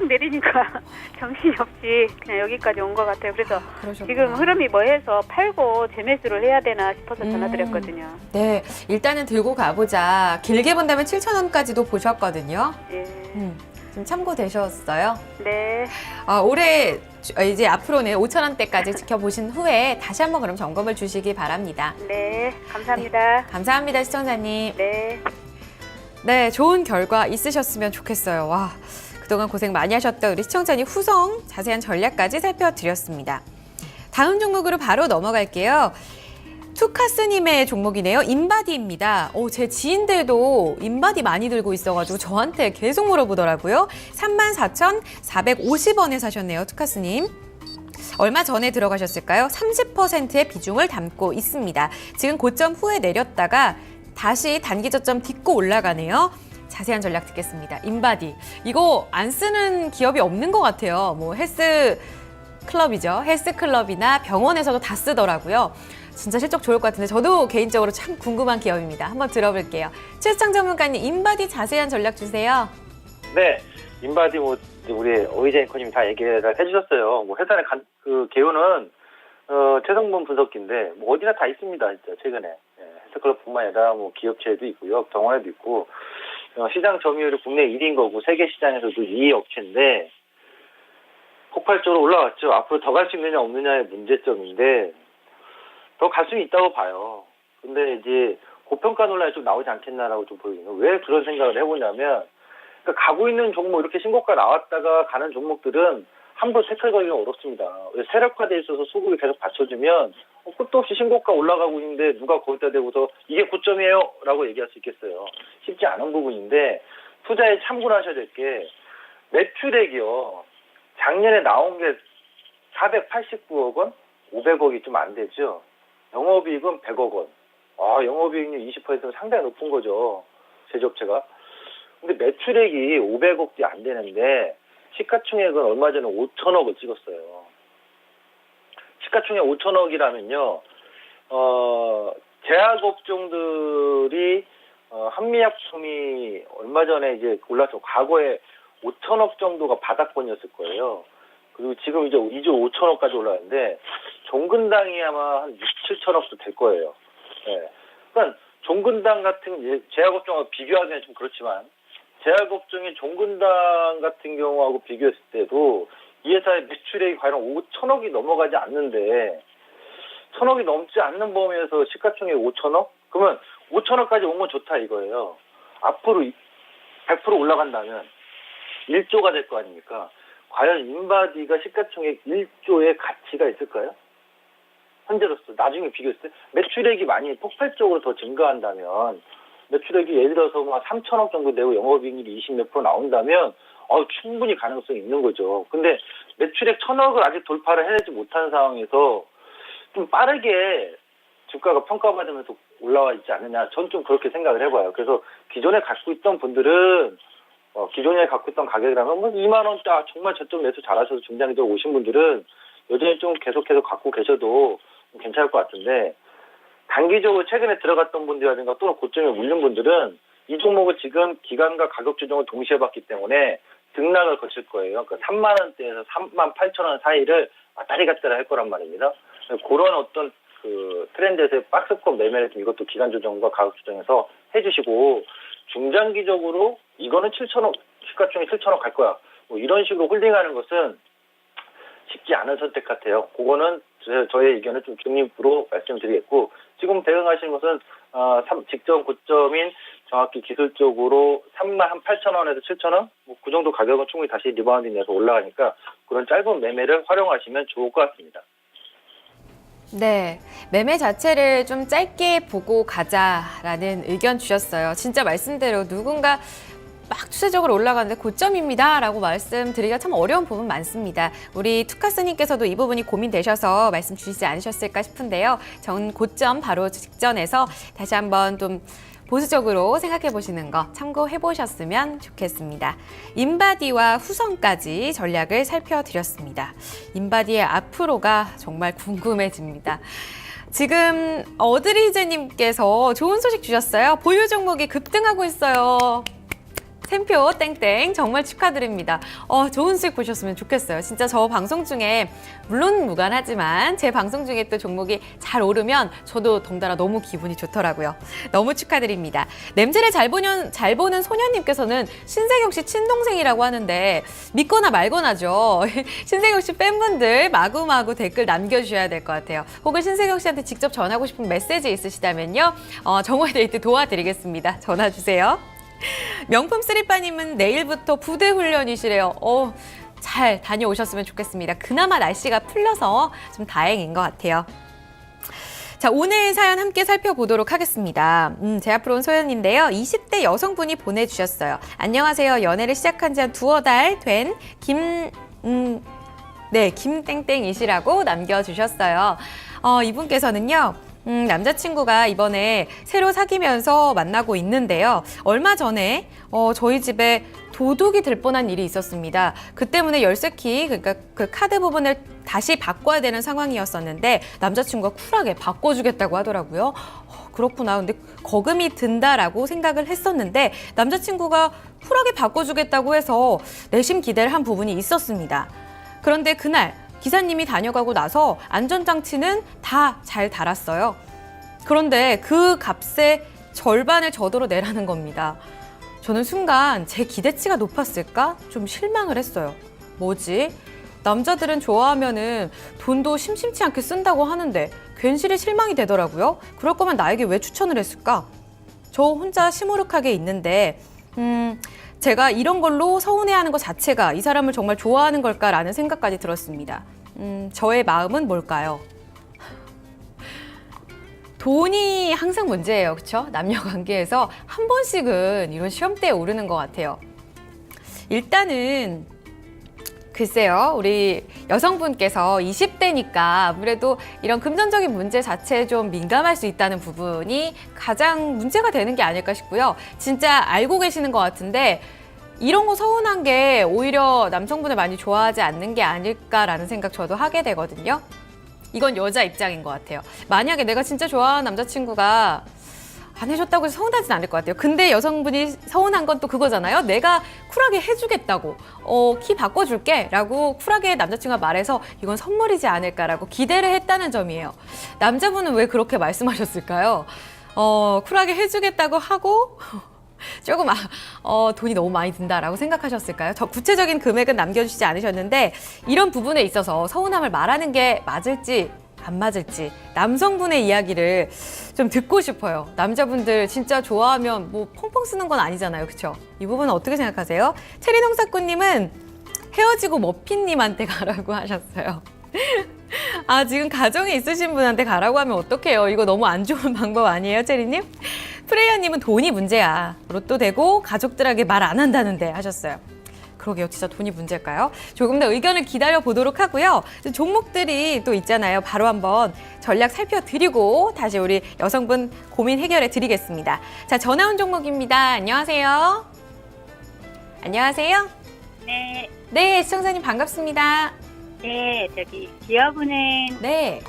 내리니까 정신이 없이 그냥 여기까지 온 것 같아요. 그래서 그러셨구나. 지금 흐름이 뭐해서 팔고 재매수를 해야 되나 싶어서 전화드렸거든요. 네, 일단은 들고 가보자. 길게 본다면 7,000원까지도 보셨거든요. 예. 좀 참고되셨어요? 네. 올해 이제 앞으로는 5,000원대까지 지켜보신 후에 다시 한번 그럼 점검을 주시기 바랍니다. 네. 감사합니다. 감사합니다, 시청자님. 네. 네, 좋은 결과 있으셨으면 좋겠어요. 와, 그동안 고생 많이 하셨던 우리 시청자님 후성 자세한 전략까지 살펴드렸습니다. 다음 종목으로 바로 넘어갈게요. 투카스님의 종목이네요. 인바디입니다. 제 지인들도 인바디 많이 들고 있어가지고 저한테 계속 물어보더라고요. 34,450원에 사셨네요, 투카스님. 얼마 전에 들어가셨을까요? 30%의 비중을 담고 있습니다. 지금 고점 후에 내렸다가 다시 단기 저점 딛고 올라가네요. 자세한 전략 듣겠습니다. 인바디. 이거 안 쓰는 기업이 없는 것 같아요. 뭐 헬스 클럽이죠. 헬스클럽이나 병원에서도 다 쓰더라고요. 진짜 실적 좋을 것 같은데 저도 개인적으로 참 궁금한 기업입니다. 한번 들어볼게요. 최수창 전문가님, 인바디 자세한 전략 주세요. 네, 인바디 뭐 우리 어이제 앵커님 다 얘기를 해주셨어요. 뭐 회사의 그 개요는 최성분 분석기인데 뭐 어디나 다 있습니다. 진짜 최근에 헬스클럽뿐만 아니라 뭐 기업체도 있고요, 병원에도 있고 시장 점유율이 국내 1위인 거고 세계 시장에서도 2위 업체인데 폭발적으로 올라왔죠. 앞으로 더 갈 수 있느냐 없느냐의 문제점인데 더 갈 수는 있다고 봐요. 근데 이제 고평가 논란이 좀 나오지 않겠나라고 좀 보이거든요. 왜 그런 생각을 해보냐면, 그러니까 가고 있는 종목, 이렇게 신고가 나왔다가 가는 종목들은 함부로 태클 걸기가 어렵습니다. 세력화돼 있어서 수급이 계속 받쳐주면 끝도 없이 신고가 올라가고 있는데 누가 거기다 대고서 이게 고점이에요 라고 얘기할 수 있겠어요. 쉽지 않은 부분인데 투자에 참고하셔야 될 게 매출액이요. 작년에 나온 게 489억 원, 500억이 좀 안 되죠. 영업이익은 100억 원. 영업이익률 20%면 상당히 높은 거죠. 제조업체가. 근데 매출액이 500억이 안 되는데 시가총액은 얼마 전에 5천억을 찍었어요. 시가총액 5천억이라면요. 제약업종들이 한미약품이 얼마 전에 이제 올라서 과거에 5천억 정도가 바닥권이었을 거예요. 그리고 지금 이제 2조 5천억까지 올라왔는데 종근당이 아마 한 6, 7천억도 될 거예요. 네. 그러니까 종근당 같은 제약업종하고 비교하기는 좀 그렇지만 제약업종의 종근당 같은 경우하고 비교했을 때도 이 회사의 매출액이 과연 5천억이 넘어가지 않는데 1,000억이 넘지 않는 범위에서 시가총액 5천억? 그러면 5천억까지 온 건 좋다 이거예요. 앞으로 100% 올라간다면 1조가 될 거 아닙니까? 과연 인바디가 시가총액 1조의 가치가 있을까요? 현재로서 나중에 비교했을 때 매출액이 많이 폭발적으로 더 증가한다면 매출액이 예를 들어서 막 3천억 정도 되고 영업이익률이 20몇 % 나온다면 충분히 가능성이 있는 거죠. 근데 매출액 1,000억을 아직 돌파를 해내지 못한 상황에서 좀 빠르게 주가가 평가받으면서 올라와 있지 않느냐. 전 좀 그렇게 생각을 해봐요. 그래서 기존에 갖고 있던 분들은 기존에 갖고 있던 가격이라면 뭐 2만 원 정말 저점 매수 잘하셔서 중장기적으로 오신 분들은 여전히 좀 계속해서 갖고 계셔도 괜찮을 것 같은데 단기적으로 최근에 들어갔던 분들이라든가 또는 고점에 물린 분들은 이 종목을 지금 기간과 가격 조정을 동시에 받기 때문에 등락을 거칠 거예요. 그러니까 3만 원대에서 3만 8천 원 사이를 왔다리 갔다리 할 거란 말입니다. 그런 어떤 그 트렌드에서의 박스권 매매를 이것도 기간 조정과 가격 조정에서 해주시고 중장기적으로 이거는 7천억 시가총액 7천억 갈 거야. 뭐 이런 식으로 홀딩하는 것은 쉽지 않은 선택 같아요. 그거는 저의 의견을 좀 중립으로 말씀드리겠고 지금 대응하시는 것은 직전 고점인 정확히 기술적으로 3만 8천 원에서 7천 원? 뭐 그 정도 가격은 충분히 다시 리바운딩 돼서 올라가니까 그런 짧은 매매를 활용하시면 좋을 것 같습니다. 네, 매매 자체를 좀 짧게 보고 가자라는 의견 주셨어요. 진짜 말씀대로 누군가 막 추세적으로 올라가는데 고점입니다라고 말씀드리기가 참 어려운 부분 많습니다. 우리 투카스님께서도 이 부분이 고민되셔서 말씀 주시지 않으셨을까 싶은데요. 전 고점 바로 직전에서 다시 한번 좀 보수적으로 생각해 보시는 거 참고해 보셨으면 좋겠습니다. 인바디와 후성까지 전략을 살펴드렸습니다. 인바디의 앞으로가 정말 궁금해집니다. 지금 어드리즈님께서 좋은 소식 주셨어요. 보유 종목이 급등하고 있어요. 샘표 땡땡 정말 축하드립니다. 좋은 수익 보셨으면 좋겠어요. 진짜 저 방송 중에 물론 무관하지만 제 방송 중에 또 종목이 잘 오르면 저도 덩달아 너무 기분이 좋더라고요. 너무 축하드립니다. 냄새를 잘 보는 소녀님께서는 신세경 씨 친동생이라고 하는데 믿거나 말거나죠. 신세경 씨 팬분들 마구마구 댓글 남겨주셔야 될 것 같아요. 혹은 신세경 씨한테 직접 전하고 싶은 메시지 있으시다면요. 정오의 데이트 도와드리겠습니다. 전화 주세요. 명품 쓰리빠님은 내일부터 부대 훈련이시래요. 잘 다녀오셨으면 좋겠습니다. 그나마 날씨가 풀려서 좀 다행인 것 같아요. 자, 오늘 사연 함께 살펴보도록 하겠습니다. 제 앞으로 온 소연인데요. 20대 여성분이 보내주셨어요. 안녕하세요. 연애를 시작한 지 한 두어 달 된 김땡땡이시라고 남겨주셨어요. 이분께서는요. 남자친구가 이번에 새로 사귀면서 만나고 있는데요. 얼마 전에 저희 집에 도둑이 들 뻔한 일이 있었습니다. 그 때문에 열쇠키, 그러니까 그 카드 부분을 다시 바꿔야 되는 상황이었었는데 남자친구가 쿨하게 바꿔주겠다고 하더라고요. 그렇구나. 근데 거금이 든다라고 생각을 했었는데 남자친구가 쿨하게 바꿔주겠다고 해서 내심 기대를 한 부분이 있었습니다. 그런데 그날 기사님이 다녀가고 나서 안전장치는 다 잘 달았어요. 그런데 그 값의 절반을 저도로 내라는 겁니다. 저는 순간 제 기대치가 높았을까? 좀 실망을 했어요. 뭐지? 남자들은 좋아하면은 돈도 심심치 않게 쓴다고 하는데 괜시리 실망이 되더라고요. 그럴 거면 나에게 왜 추천을 했을까? 저 혼자 시무룩하게 있는데 제가 이런 걸로 서운해하는 것 자체가 이 사람을 정말 좋아하는 걸까라는 생각까지 들었습니다. 저의 마음은 뭘까요? 돈이 항상 문제예요. 그렇죠? 남녀 관계에서 한 번씩은 이런 시험대에 오르는 것 같아요. 일단은 글쎄요. 우리 여성분께서 20대니까 아무래도 이런 금전적인 문제 자체에 좀 민감할 수 있다는 부분이 가장 문제가 되는 게 아닐까 싶고요. 진짜 알고 계시는 것 같은데 이런 거 서운한 게 오히려 남성분을 많이 좋아하지 않는 게 아닐까라는 생각 저도 하게 되거든요. 이건 여자 입장인 것 같아요. 만약에 내가 진짜 좋아하는 남자친구가 안 해줬다고 해서 서운하진 않을 것 같아요. 근데 여성분이 서운한 건 또 그거잖아요. 내가 쿨하게 해주겠다고, 키 바꿔줄게 라고 쿨하게 남자친구가 말해서 이건 선물이지 않을까라고 기대를 했다는 점이에요. 남자분은 왜 그렇게 말씀하셨을까요? 쿨하게 해주겠다고 하고 조금 돈이 너무 많이 든다라고 생각하셨을까요? 더 구체적인 금액은 남겨주시지 않으셨는데 이런 부분에 있어서 서운함을 말하는 게 맞을지 안 맞을지 남성분의 이야기를 좀 듣고 싶어요. 남자분들 진짜 좋아하면 뭐 펑펑 쓰는 건 아니잖아요. 그렇죠? 이 부분은 어떻게 생각하세요? 체리농사꾼님은 헤어지고 머핀님한테 가라고 하셨어요. 지금 가정에 있으신 분한테 가라고 하면 어떡해요? 이거 너무 안 좋은 방법 아니에요, 체리님? 프레이어님은 돈이 문제야. 로또 되고 가족들에게 말 안 한다는데 하셨어요. 그러게요. 진짜 돈이 문제일까요? 조금 더 의견을 기다려 보도록 하고요. 종목들이 또 있잖아요. 바로 한번 전략 살펴드리고 다시 우리 여성분 고민 해결해 드리겠습니다. 자, 전화 온 종목입니다. 안녕하세요. 안녕하세요. 네. 네, 시청자님 반갑습니다. 네, 기업은행 네.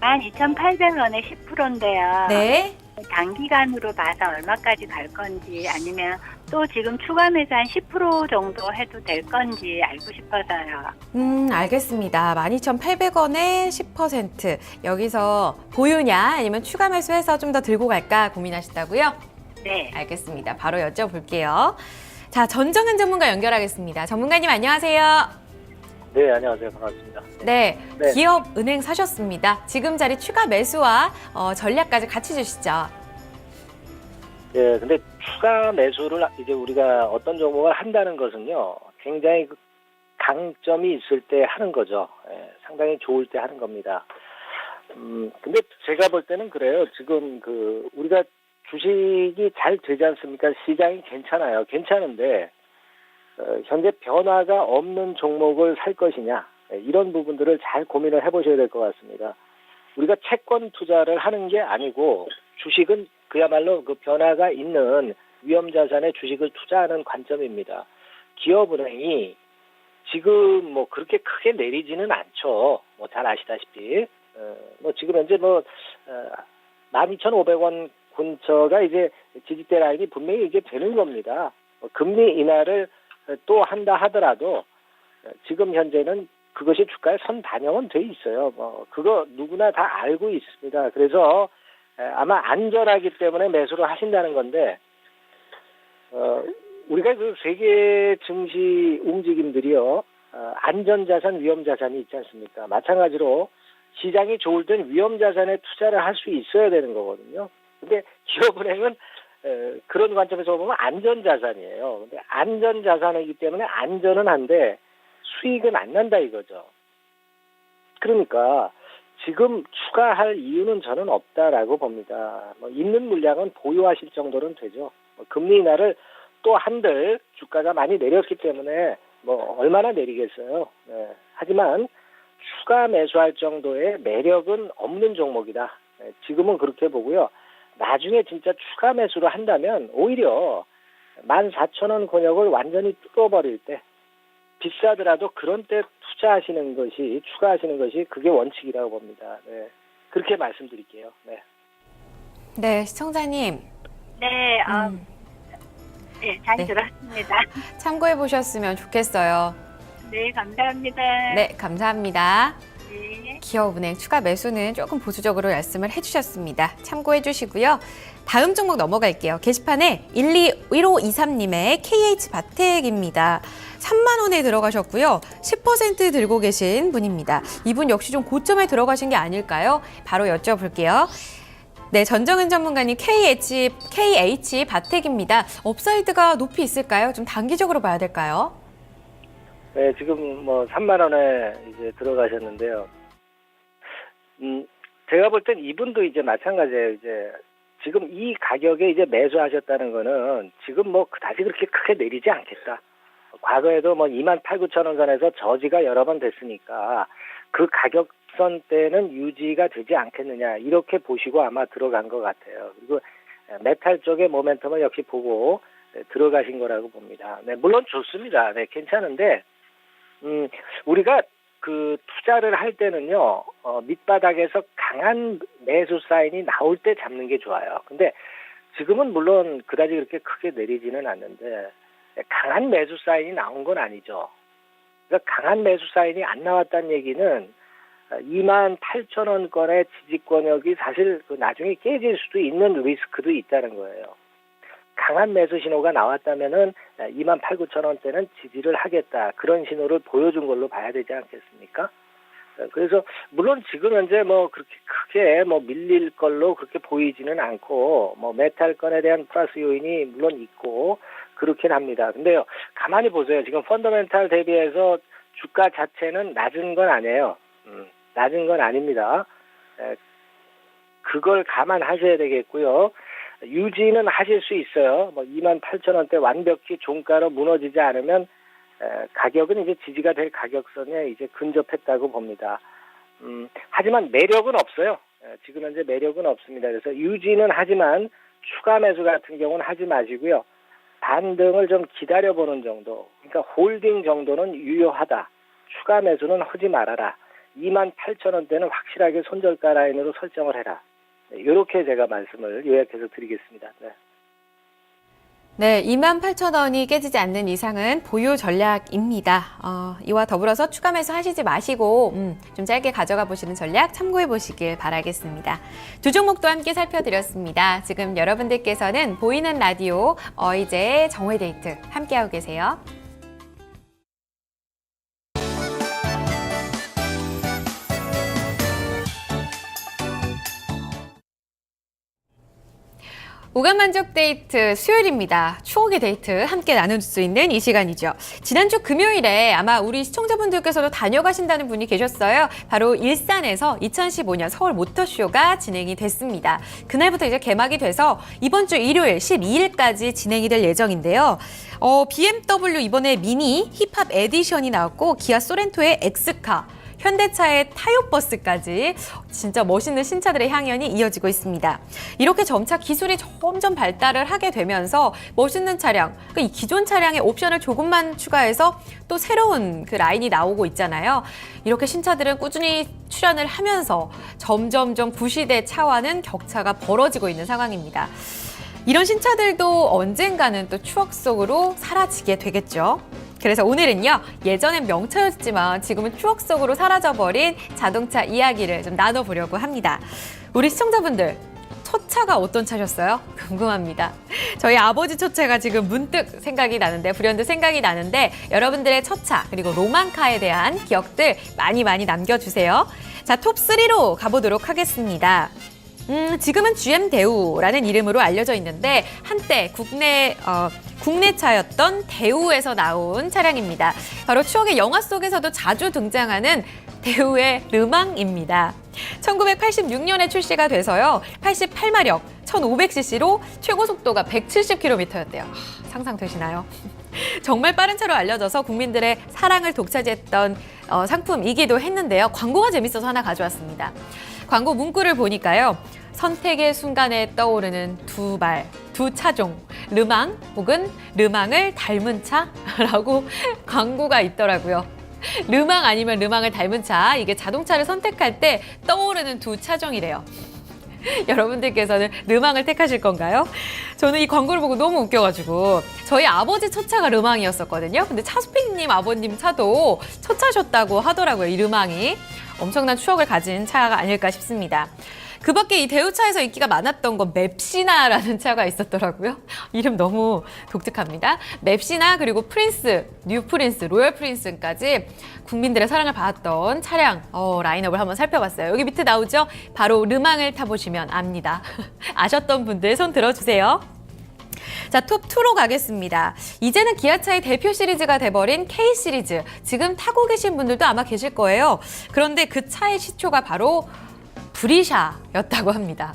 12,800원에 10%인데요. 네. 단기간으로 봐서 얼마까지 갈 건지 아니면 또 지금 추가 매수 한 10% 정도 해도 될 건지 알고 싶어서요. 알겠습니다. 12,800원에 10%. 여기서 보유냐 아니면 추가 매수해서 좀 더 들고 갈까 고민하시다고요? 네. 알겠습니다. 바로 여쭤볼게요. 자, 전정현 전문가 연결하겠습니다. 전문가님 안녕하세요. 네, 안녕하세요. 반갑습니다. 네, 네. 기업은행 사셨습니다. 지금 자리 추가 매수와 전략까지 같이 주시죠. 예, 근데 추가 매수를 이제 우리가 어떤 종목을 한다는 것은요, 굉장히 그 강점이 있을 때 하는 거죠. 예, 상당히 좋을 때 하는 겁니다. 근데 제가 볼 때는 그래요. 지금 우리가 주식이 잘 되지 않습니까? 시장이 괜찮아요. 괜찮은데 현재 변화가 없는 종목을 살 것이냐, 이런 부분들을 잘 고민을 해보셔야 될 것 같습니다. 우리가 채권 투자를 하는 게 아니고 주식은 그야말로 그 변화가 있는 위험자산의 주식을 투자하는 관점입니다. 기업은행이 지금 뭐 그렇게 크게 내리지는 않죠. 뭐 잘 아시다시피 뭐 지금 현재 12,500원 근처가 이제 지지대 라인이 분명히 이게 되는 겁니다. 금리 인하를 또 한다 하더라도 지금 현재는 그것이 주가에 선 반영은 돼 있어요. 뭐 그거 누구나 다 알고 있습니다. 그래서 아마 안전하기 때문에 매수를 하신다는 건데 우리가 그 세계 증시 움직임들이요, 안전자산, 위험자산이 있지 않습니까? 마찬가지로 시장이 좋을 땐 위험자산에 투자를 할 수 있어야 되는 거거든요. 근데 기업은행은 그런 관점에서 보면 안전자산이에요. 근데 안전자산이기 때문에 안전은 한데 수익은 안 난다 이거죠. 그러니까 지금 추가할 이유는 저는 없다라고 봅니다. 뭐 있는 물량은 보유하실 정도는 되죠. 금리 인하를 또 한들 주가가 많이 내렸기 때문에 뭐 얼마나 내리겠어요. 네. 하지만 추가 매수할 정도의 매력은 없는 종목이다. 네. 지금은 그렇게 보고요. 나중에 진짜 추가 매수를 한다면 오히려 14,000원 권역을 완전히 뚫어버릴 때, 비싸더라도 그런 때 투자하시는 것이, 추가하시는 것이 그게 원칙이라고 봅니다. 네. 그렇게 말씀드릴게요. 네. 네, 시청자님. 네, 네, 잘 네. 들었습니다. 참고해 보셨으면 좋겠어요. 네, 감사합니다. 네, 감사합니다. 네. 기업은행 추가 매수는 조금 보수적으로 말씀을 해주셨습니다. 참고해 주시고요. 다음 종목 넘어갈게요. 게시판에 1523님의 KH바텍입니다. 3만 원에 들어가셨고요. 10% 들고 계신 분입니다. 이분 역시 좀 고점에 들어가신 게 아닐까요? 바로 여쭤볼게요. 네, 전정은 전문가님 KH바텍입니다. 업사이드가 높이 있을까요? 좀 단기적으로 봐야 될까요? 네, 지금 뭐 3만 원에 이제 들어가셨는데요. 제가 볼 땐 이분도 이제 마찬가지예요. 이제 지금 이 가격에 이제 매수하셨다는 거는 지금 뭐 그다지 그렇게 크게 내리지 않겠다. 과거에도 뭐 28,900원 선에서 저지가 여러 번 됐으니까 그 가격선 때는 유지가 되지 않겠느냐, 이렇게 보시고 아마 들어간 것 같아요. 그리고 메탈 쪽의 모멘텀을 역시 보고 들어가신 거라고 봅니다. 네, 물론 좋습니다. 네, 괜찮은데 우리가 그 투자를 할 때는요, 밑바닥에서 강한 매수 사인이 나올 때 잡는 게 좋아요. 근데 지금은 물론 그다지 그렇게 크게 내리지는 않는데 강한 매수 사인이 나온 건 아니죠. 그러니까 강한 매수 사인이 안 나왔다는 얘기는 28,000원권의 지지권역이 사실 그 나중에 깨질 수도 있는 리스크도 있다는 거예요. 강한 매수 신호가 나왔다면은 28,900원대는 지지를 하겠다, 그런 신호를 보여준 걸로 봐야 되지 않겠습니까? 그래서 물론 지금 현재 뭐 그렇게 크게 뭐 밀릴 걸로 그렇게 보이지는 않고, 뭐 메탈건에 대한 플러스 요인이 물론 있고 그렇긴 합니다. 근데요, 가만히 보세요. 지금 펀더멘탈 대비해서 주가 자체는 낮은 건 아니에요. 낮은 건 아닙니다. 그걸 감안하셔야 되겠고요. 유지는 하실 수 있어요. 뭐 28,000원대 완벽히 종가로 무너지지 않으면 가격은 이제 지지가 될 가격선에 이제 근접했다고 봅니다. 하지만 매력은 없어요. 지금 현재 매력은 없습니다. 그래서 유지는 하지만 추가 매수 같은 경우는 하지 마시고요. 반등을 좀 기다려보는 정도, 그러니까 홀딩 정도는 유효하다. 추가 매수는 하지 말아라. 28,000원대는 확실하게 손절가 라인으로 설정을 해라. 이렇게 제가 말씀을 요약해서 드리겠습니다. 네. 네, 28,000원이 깨지지 않는 이상은 보유 전략입니다. 이와 더불어서 추가 매수 하시지 마시고 좀 짧게 가져가 보시는 전략 참고해 보시길 바라겠습니다. 두 종목도 함께 살펴드렸습니다. 지금 여러분들께서는 보이는 라디오 어이제 정회데이트 함께하고 계세요. 오감만족 데이트 수요일입니다. 추억의 데이트 함께 나눌 수 있는 이 시간이죠. 지난주 금요일에 아마 우리 시청자분들께서도 다녀가신다는 분이 계셨어요. 바로 일산에서 2015년 서울 모터쇼가 진행이 됐습니다. 그날부터 이제 개막이 돼서 이번 주 일요일 12일까지 진행이 될 예정인데요. BMW 이번에 미니 힙합 에디션이 나왔고 기아 소렌토의 엑스카, 현대차의 타요버스까지 진짜 멋있는 신차들의 향연이 이어지고 있습니다. 이렇게 점차 기술이 점점 발달을 하게 되면서 멋있는 차량, 이 기존 차량의 옵션을 조금만 추가해서 또 새로운 그 라인이 나오고 있잖아요. 이렇게 신차들은 꾸준히 출연을 하면서 점점점 구시대 차와는 격차가 벌어지고 있는 상황입니다. 이런 신차들도 언젠가는 또 추억 속으로 사라지게 되겠죠. 그래서 오늘은요, 예전엔 명차였지만 지금은 추억 속으로 사라져버린 자동차 이야기를 좀 나눠보려고 합니다. 우리 시청자분들, 첫 차가 어떤 차셨어요? 궁금합니다. 저희 아버지 첫 차가 지금 문득 생각이 나는데, 불현듯 생각이 나는데, 여러분들의 첫 차, 그리고 로망카에 대한 기억들 많이 남겨주세요. 자, 톱3로 가보도록 하겠습니다. 지금은 GM 대우라는 이름으로 알려져 있는데 한때 국내 차였던 대우에서 나온 차량입니다. 바로 추억의 영화 속에서도 자주 등장하는 대우의 르망입니다. 1986년에 출시가 돼서요. 88마력, 1500cc로 최고 속도가 170km였대요. 상상되시나요? 정말 빠른 차로 알려져서 국민들의 사랑을 독차지했던 상품이기도 했는데요. 광고가 재밌어서 하나 가져왔습니다. 광고 문구를 보니까요. 선택의 순간에 떠오르는 두 차종, 르망 혹은 르망을 닮은 차라고 광고가 있더라고요. 르망 아니면 르망을 닮은 차, 이게 자동차를 선택할 때 떠오르는 두 차종이래요. 여러분들께서는 르망을 택하실 건가요? 저는 이 광고를 보고 너무 웃겨가지고 저희 아버지 첫 차가 르망이었었거든요. 근데 차수피님 아버님 차도 첫 차셨다고 하더라고요. 이 르망이 엄청난 추억을 가진 차가 아닐까 싶습니다. 그 밖에 이 대우차에서 인기가 많았던 건 맵시나라는 차가 있었더라고요. 이름 너무 독특합니다. 맵시나, 그리고 프린스, 뉴 프린스, 로열 프린스까지 국민들의 사랑을 받았던 차량 라인업을 한번 살펴봤어요. 여기 밑에 나오죠? 바로 르망을 타보시면 압니다. 아셨던 분들 손 들어주세요. 자, 톱2로 가겠습니다. 이제는 기아차의 대표 시리즈가 돼버린 K-시리즈. 지금 타고 계신 분들도 아마 계실 거예요. 그런데 그 차의 시초가 바로 브리샤였다고 합니다.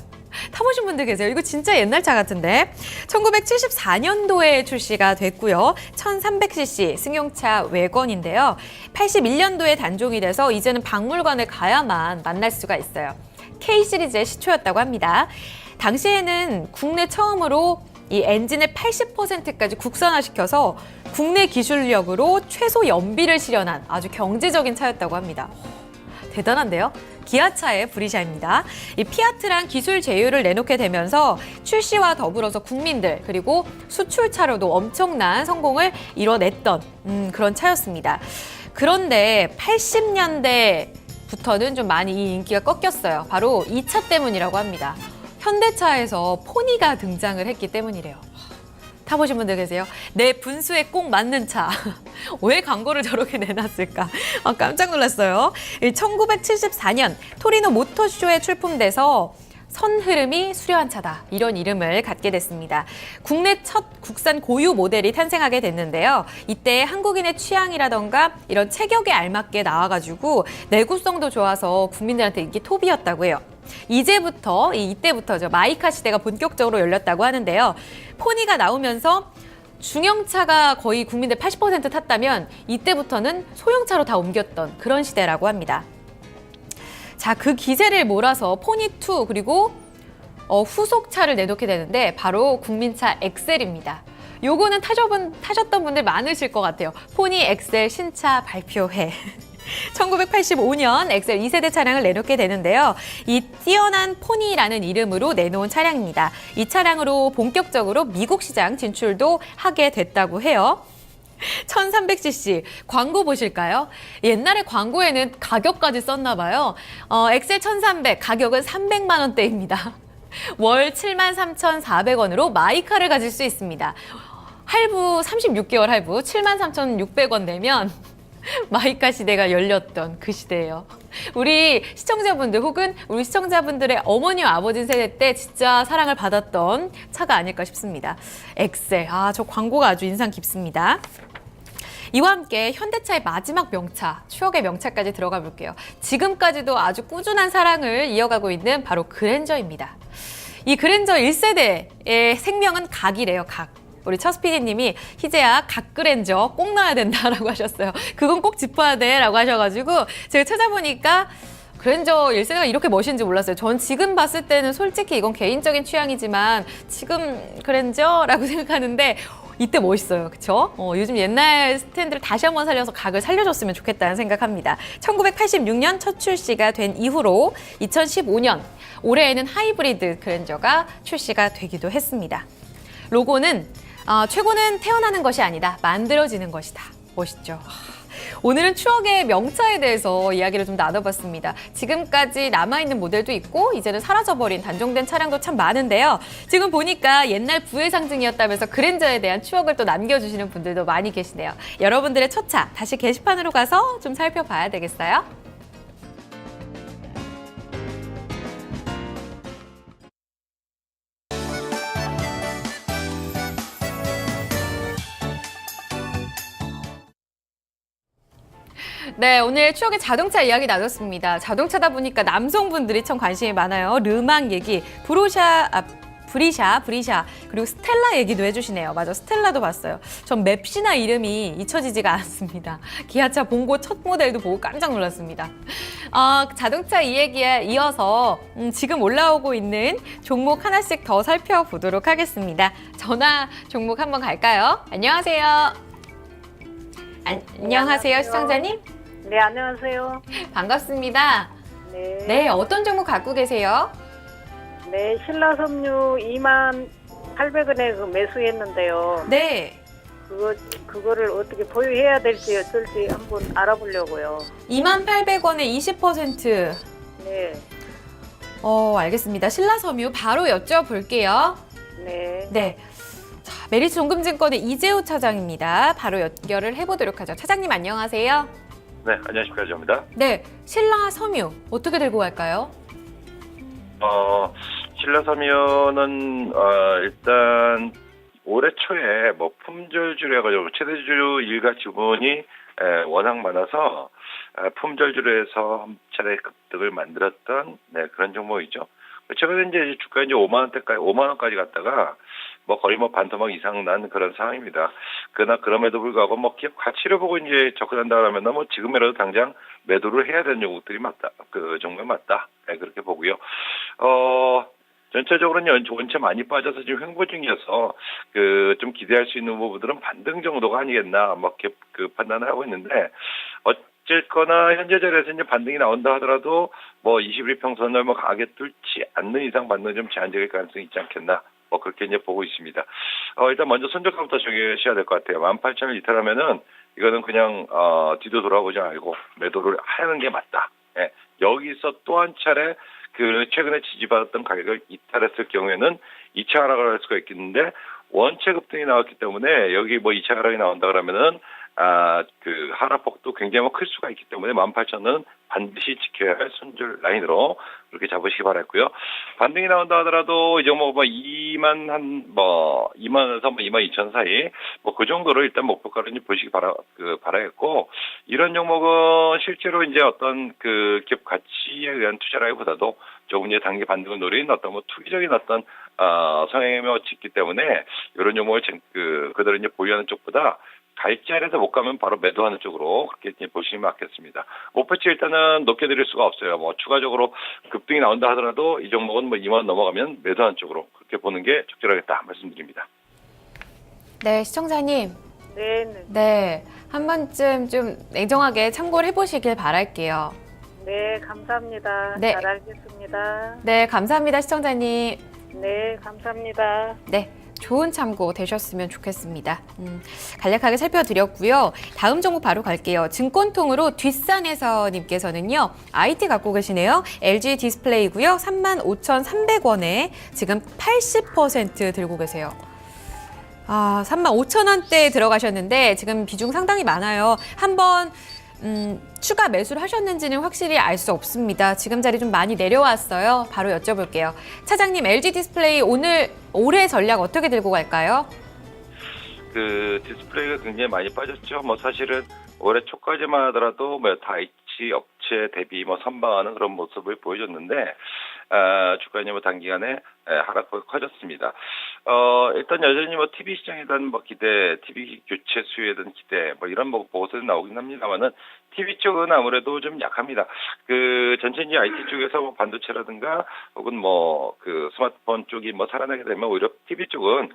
타보신 분들 계세요? 이거 진짜 옛날 차 같은데. 1974년도에 출시가 됐고요. 1300cc 승용차 외건인데요. 81년도에 단종이 돼서 이제는 박물관에 가야만 만날 수가 있어요. K-시리즈의 시초였다고 합니다. 당시에는 국내 처음으로 이 엔진을 80%까지 국산화시켜서 국내 기술력으로 최소 연비를 실현한 아주 경제적인 차였다고 합니다. 대단한데요? 기아차의 브리샤입니다. 이 피아트랑 기술 제휴를 내놓게 되면서 출시와 더불어서 국민들 그리고 수출차로도 엄청난 성공을 이뤄냈던 그런 차였습니다. 그런데 80년대부터는 좀 많이 이 인기가 꺾였어요. 바로 이 차 때문이라고 합니다. 현대차에서 포니가 등장을 했기 때문이래요. 타보신 분들 계세요? 내 분수에 꼭 맞는 차. 왜 광고를 저렇게 내놨을까? 깜짝 놀랐어요. 1974년 토리노 모터쇼에 출품돼서 선흐름이 수려한 차다. 이런 이름을 갖게 됐습니다. 국내 첫 국산 고유 모델이 탄생하게 됐는데요. 이때 한국인의 취향이라던가 이런 체격에 알맞게 나와가지고 내구성도 좋아서 국민들한테 인기 톱이었다고 해요. 이때부터죠. 마이카 시대가 본격적으로 열렸다고 하는데요. 포니가 나오면서 중형차가 거의 국민들 80% 탔다면 이때부터는 소형차로 다 옮겼던 그런 시대라고 합니다. 자, 그 기세를 몰아서 포니2 그리고 후속차를 내놓게 되는데 바로 국민차 엑셀입니다. 요거는 타셨던 분들 많으실 것 같아요. 포니 엑셀 신차 발표회. 1985년 엑셀 2세대 차량을 내놓게 되는데요. 이 뛰어난 포니라는 이름으로 내놓은 차량입니다. 이 차량으로 본격적으로 미국 시장 진출도 하게 됐다고 해요. 1300cc 광고 보실까요? 옛날에 광고에는 가격까지 썼나 봐요. 엑셀 1300 가격은 300만 원대입니다. 월 73,400원으로 마이카를 가질 수 있습니다. 할부 36개월 할부 73,600원 내면 마이카 시대가 열렸던 그 시대예요. 우리 시청자분들 혹은 우리 시청자분들의 어머니와 아버지 세대 때 진짜 사랑을 받았던 차가 아닐까 싶습니다. 엑셀. 저 광고가 아주 인상 깊습니다. 이와 함께 현대차의 마지막 명차, 추억의 명차까지 들어가 볼게요. 지금까지도 아주 꾸준한 사랑을 이어가고 있는 바로 그랜저입니다. 이 그랜저 1세대의 생명은 각이래요, 각. 우리 첫 PD님이 희재야 각 그랜저 꼭 넣어야 된다라고 하셨어요. 그건 꼭 짚어야 돼라고 하셔가지고 제가 찾아보니까 그랜저 1세대가 이렇게 멋있는지 몰랐어요. 전 지금 봤을 때는 솔직히 이건 개인적인 취향이지만 지금 그랜저라고 생각하는데 이때 멋있어요. 그쵸? 요즘 옛날 스탠드를 다시 한번 살려서 각을 살려줬으면 좋겠다는 생각합니다. 1986년 첫 출시가 된 이후로 2015년 올해에는 하이브리드 그랜저가 출시가 되기도 했습니다. 로고는 최고는 태어나는 것이 아니다. 만들어지는 것이다. 멋있죠? 오늘은 추억의 명차에 대해서 이야기를 좀 나눠봤습니다. 지금까지 남아있는 모델도 있고 이제는 사라져버린 단종된 차량도 참 많은데요. 지금 보니까 옛날 부의 상징이었다면서 그랜저에 대한 추억을 또 남겨주시는 분들도 많이 계시네요. 여러분들의 첫 차 다시 게시판으로 가서 좀 살펴봐야 되겠어요? 네, 오늘 추억의 자동차 이야기 나눴습니다. 자동차다 보니까 남성분들이 참 관심이 많아요. 르망 얘기, 브리샤, 그리고 스텔라 얘기도 해주시네요. 맞아, 스텔라도 봤어요. 전 맵시나 이름이 잊혀지지가 않습니다. 기아차 본고 첫 모델도 보고 깜짝 놀랐습니다. 자동차 이 얘기에 이어서 지금 올라오고 있는 종목 하나씩 더 살펴보도록 하겠습니다. 전화 종목 한번 갈까요? 안녕하세요. 안녕하세요, 시청자님. 네, 안녕하세요. 반갑습니다. 네. 네, 어떤 종목 갖고 계세요? 네, 신라섬유 28,000원에 그 매수했는데요. 네. 그거를 어떻게 보유해야 될지 어쩔지 한번 알아보려고요. 28,000원에 20%. 네. 알겠습니다. 신라섬유 바로 여쭤볼게요. 네. 네. 자, 메리츠 종금증권의 이재호 차장입니다. 바로 연결을 해보도록 하죠. 차장님 안녕하세요. 네, 안녕하십니까, 저입니다. 네, 신라섬유 어떻게 들고 갈까요? 신라섬유는 일단 올해 초에 뭐 품절주로 해가지고 최대주 일가 지분이 워낙 많아서 품절주로 해서 한 차례 급등을 만들었던 그런 종목이죠. 최근에 이제 주가 이제 5만 원까지 갔다가 뭐 거의 뭐 반토막 이상 난 그런 상황입니다. 그러나 그럼에도 불구하고 뭐 기업 가치를 보고 이제 접근한다 그러면 뭐 지금이라도 당장 매도를 해야 되는 종목들이 맞다. 그 종목이 맞다. 네, 그렇게 보고요. 전체적으로는 원체 많이 빠져서 지금 횡보 중이어서 좀 기대할 수 있는 부분들은 반등 정도가 아니겠나 뭐 이렇게 판단을 하고 있는데 어쨌거나 현재 자리에서 이제 반등이 나온다 하더라도 뭐 21 평선을 뭐 강하게 뚫지 않는 이상 반등 좀 제한적일 가능성이 있지 않겠나. 뭐 그렇게 이제 보고 있습니다. 일단 먼저 손절가부터 정해셔야 될 것 같아요. 18,000을 이탈하면은 이거는 그냥 뒤도 돌아보지 말고 매도를 하는 게 맞다. 예. 여기서 또 한 차례 최근에 지지받았던 가격을 이탈했을 경우에는 2차 하락을 할 수가 있겠는데 원체 급등이 나왔기 때문에 여기 뭐 2차 하락이 나온다 그러면은 하락폭도 굉장히 클 수가 있기 때문에 18,000은 반드시 지켜야 할 손절 라인으로 그렇게 잡으시기 바랐고요. 반등이 나온다 하더라도 이 종목 뭐 2만에서 22,000 사이 뭐 그 정도로 일단 목표가를 이제 보시기 바라겠고 이런 종목은 실제로 이제 어떤 기업 가치에 의한 투자라기보다도 조금 이제 단기 반등을 노린 어떤 뭐 투기적인 어떤 성향을 짓기 때문에 이런 종목을 그대로 이제 보유하는 쪽보다 갈자리에서 못 가면 바로 매도하는 쪽으로 그렇게 이제 보시면 맞겠습니다. 목표치 일단은 높게 드릴 수가 없어요. 뭐 추가적으로 급등이 나온다 하더라도 이 종목은 뭐 2만 원 넘어가면 매도하는 쪽으로 그렇게 보는 게 적절하겠다 말씀드립니다. 네, 시청자님. 네. 네, 한 번쯤 좀 냉정하게 참고를 해보시길 바랄게요. 네, 감사합니다. 네. 잘 알겠습니다. 네, 감사합니다, 시청자님. 네, 감사합니다. 네. 좋은 참고 되셨으면 좋겠습니다. 간략하게 살펴드렸고요. 다음 종목 바로 갈게요. 증권통으로 뒷산에서님께서는요. IT 갖고 계시네요. LG 디스플레이고요. 35,300원에 지금 80% 들고 계세요. 35,000원대에 들어가셨는데 지금 비중 상당히 많아요. 한번 추가 매수를 하셨는지는 확실히 알 수 없습니다. 지금 자리 좀 많이 내려왔어요. 바로 여쭤볼게요. 차장님, LG 디스플레이 올해 전략 어떻게 들고 갈까요? 그 디스플레이가 굉장히 많이 빠졌죠. 뭐 사실은 올해 초까지만 하더라도 뭐 다이치 업체 대비 뭐 선방하는 그런 모습을 보여줬는데 주가는 뭐 단기간에 하락폭이 커졌습니다. 일단 여전히 뭐 TV 시장에 대한 뭐 기대, TV 교체 수요에 대한 기대, 뭐 이런 뭐 보고서는 나오긴 합니다만은 TV 쪽은 아무래도 좀 약합니다. 그 전체 이제 IT 쪽에서 뭐 반도체라든가 혹은 뭐 그 스마트폰 쪽이 뭐 살아나게 되면 오히려 TV 쪽은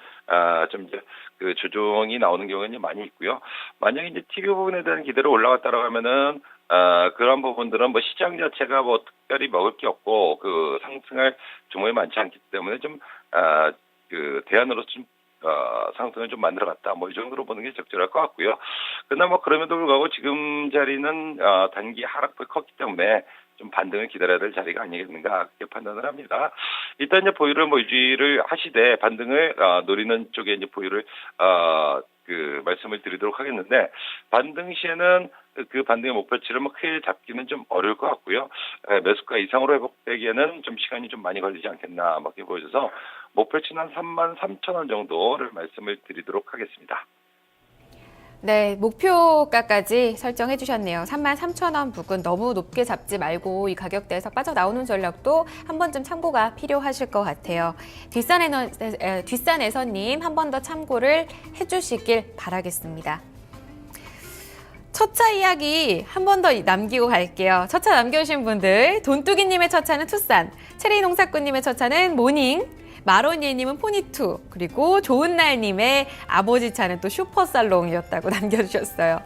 좀 이제 그 조정이 나오는 경우가 이제 많이 있고요. 만약에 이제 TV 부분에 대한 기대로 올라갔다라고 하면은 그런 부분들은 뭐 시장 자체가 뭐 특별히 먹을 게 없고 그 상승할 종목이 많지 않기 때문에 좀 그 대안으로 좀 상승을 좀 만들어갔다. 뭐 이 정도로 보는 게 적절할 것 같고요. 그러나 뭐 그럼에도 불구하고 지금 자리는 단기 하락폭이 컸기 때문에 좀 반등을 기다려야 될 자리가 아니겠는가 그렇게 판단을 합니다. 일단 이제 보유를 뭐 유지를 하시되 반등을 노리는 쪽에 이제 보유를 그 말씀을 드리도록 하겠는데 반등 시에는 그 반등의 목표치를 뭐 크게 잡기는 좀 어려울 것 같고요. 매수가 이상으로 회복되기에는 좀 시간이 좀 많이 걸리지 않겠나 막 이렇게 보여져서 목표치는 한 33,000원 정도를 말씀을 드리도록 하겠습니다. 네, 목표가까지 설정해 주셨네요. 33,000원 부근 너무 높게 잡지 말고 이 가격대에서 빠져나오는 전략도 한 번쯤 참고가 필요하실 것 같아요. 뒷산에서님 한 번 더 참고를 해주시길 바라겠습니다. 첫차 이야기 한 번 더 남기고 갈게요. 첫차 남겨주신 분들, 돈뚜기님의 첫차는 투싼, 체리농사꾼님의 첫차는 모닝, 마로니에님은 포니투, 그리고 좋은날님의 아버지 차는 또 슈퍼살롱이었다고 남겨주셨어요.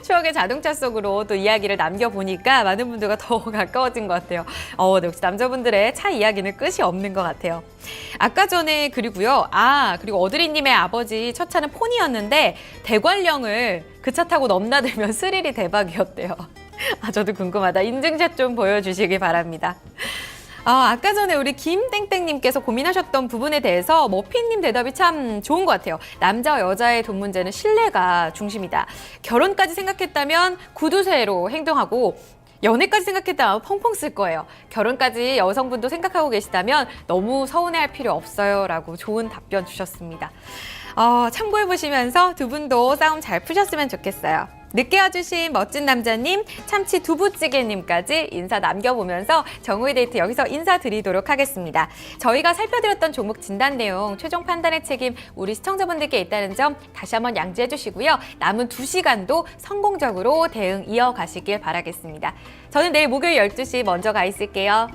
추억의 자동차 속으로 또 이야기를 남겨보니까 많은 분들과 더 가까워진 것 같아요. 역시 남자분들의 차 이야기는 끝이 없는 것 같아요. 아까 전에 그리고 어드리님의 아버지 첫 차는 폰이었는데 대관령을 그 차 타고 넘나들면 스릴이 대박이었대요. 저도 궁금하다. 인증샷 좀 보여주시기 바랍니다. 아까 전에 우리 김땡땡님께서 고민하셨던 부분에 대해서 머핀님 대답이 참 좋은 것 같아요. 남자와 여자의 돈 문제는 신뢰가 중심이다. 결혼까지 생각했다면 구두쇠로 행동하고 연애까지 생각했다면 펑펑 쓸 거예요. 결혼까지 여성분도 생각하고 계시다면 너무 서운해할 필요 없어요. 라고 좋은 답변 주셨습니다. 참고해보시면서 두 분도 싸움 잘 푸셨으면 좋겠어요. 늦게 와주신 멋진 남자님, 참치 두부찌개님까지 인사 남겨보면서 정오의 데이트 여기서 인사드리도록 하겠습니다. 저희가 살펴드렸던 종목 진단 내용, 최종 판단의 책임 우리 시청자분들께 있다는 점 다시 한번 양지해 주시고요. 남은 2시간도 성공적으로 대응 이어가시길 바라겠습니다. 저는 내일 목요일 12시 먼저 가 있을게요.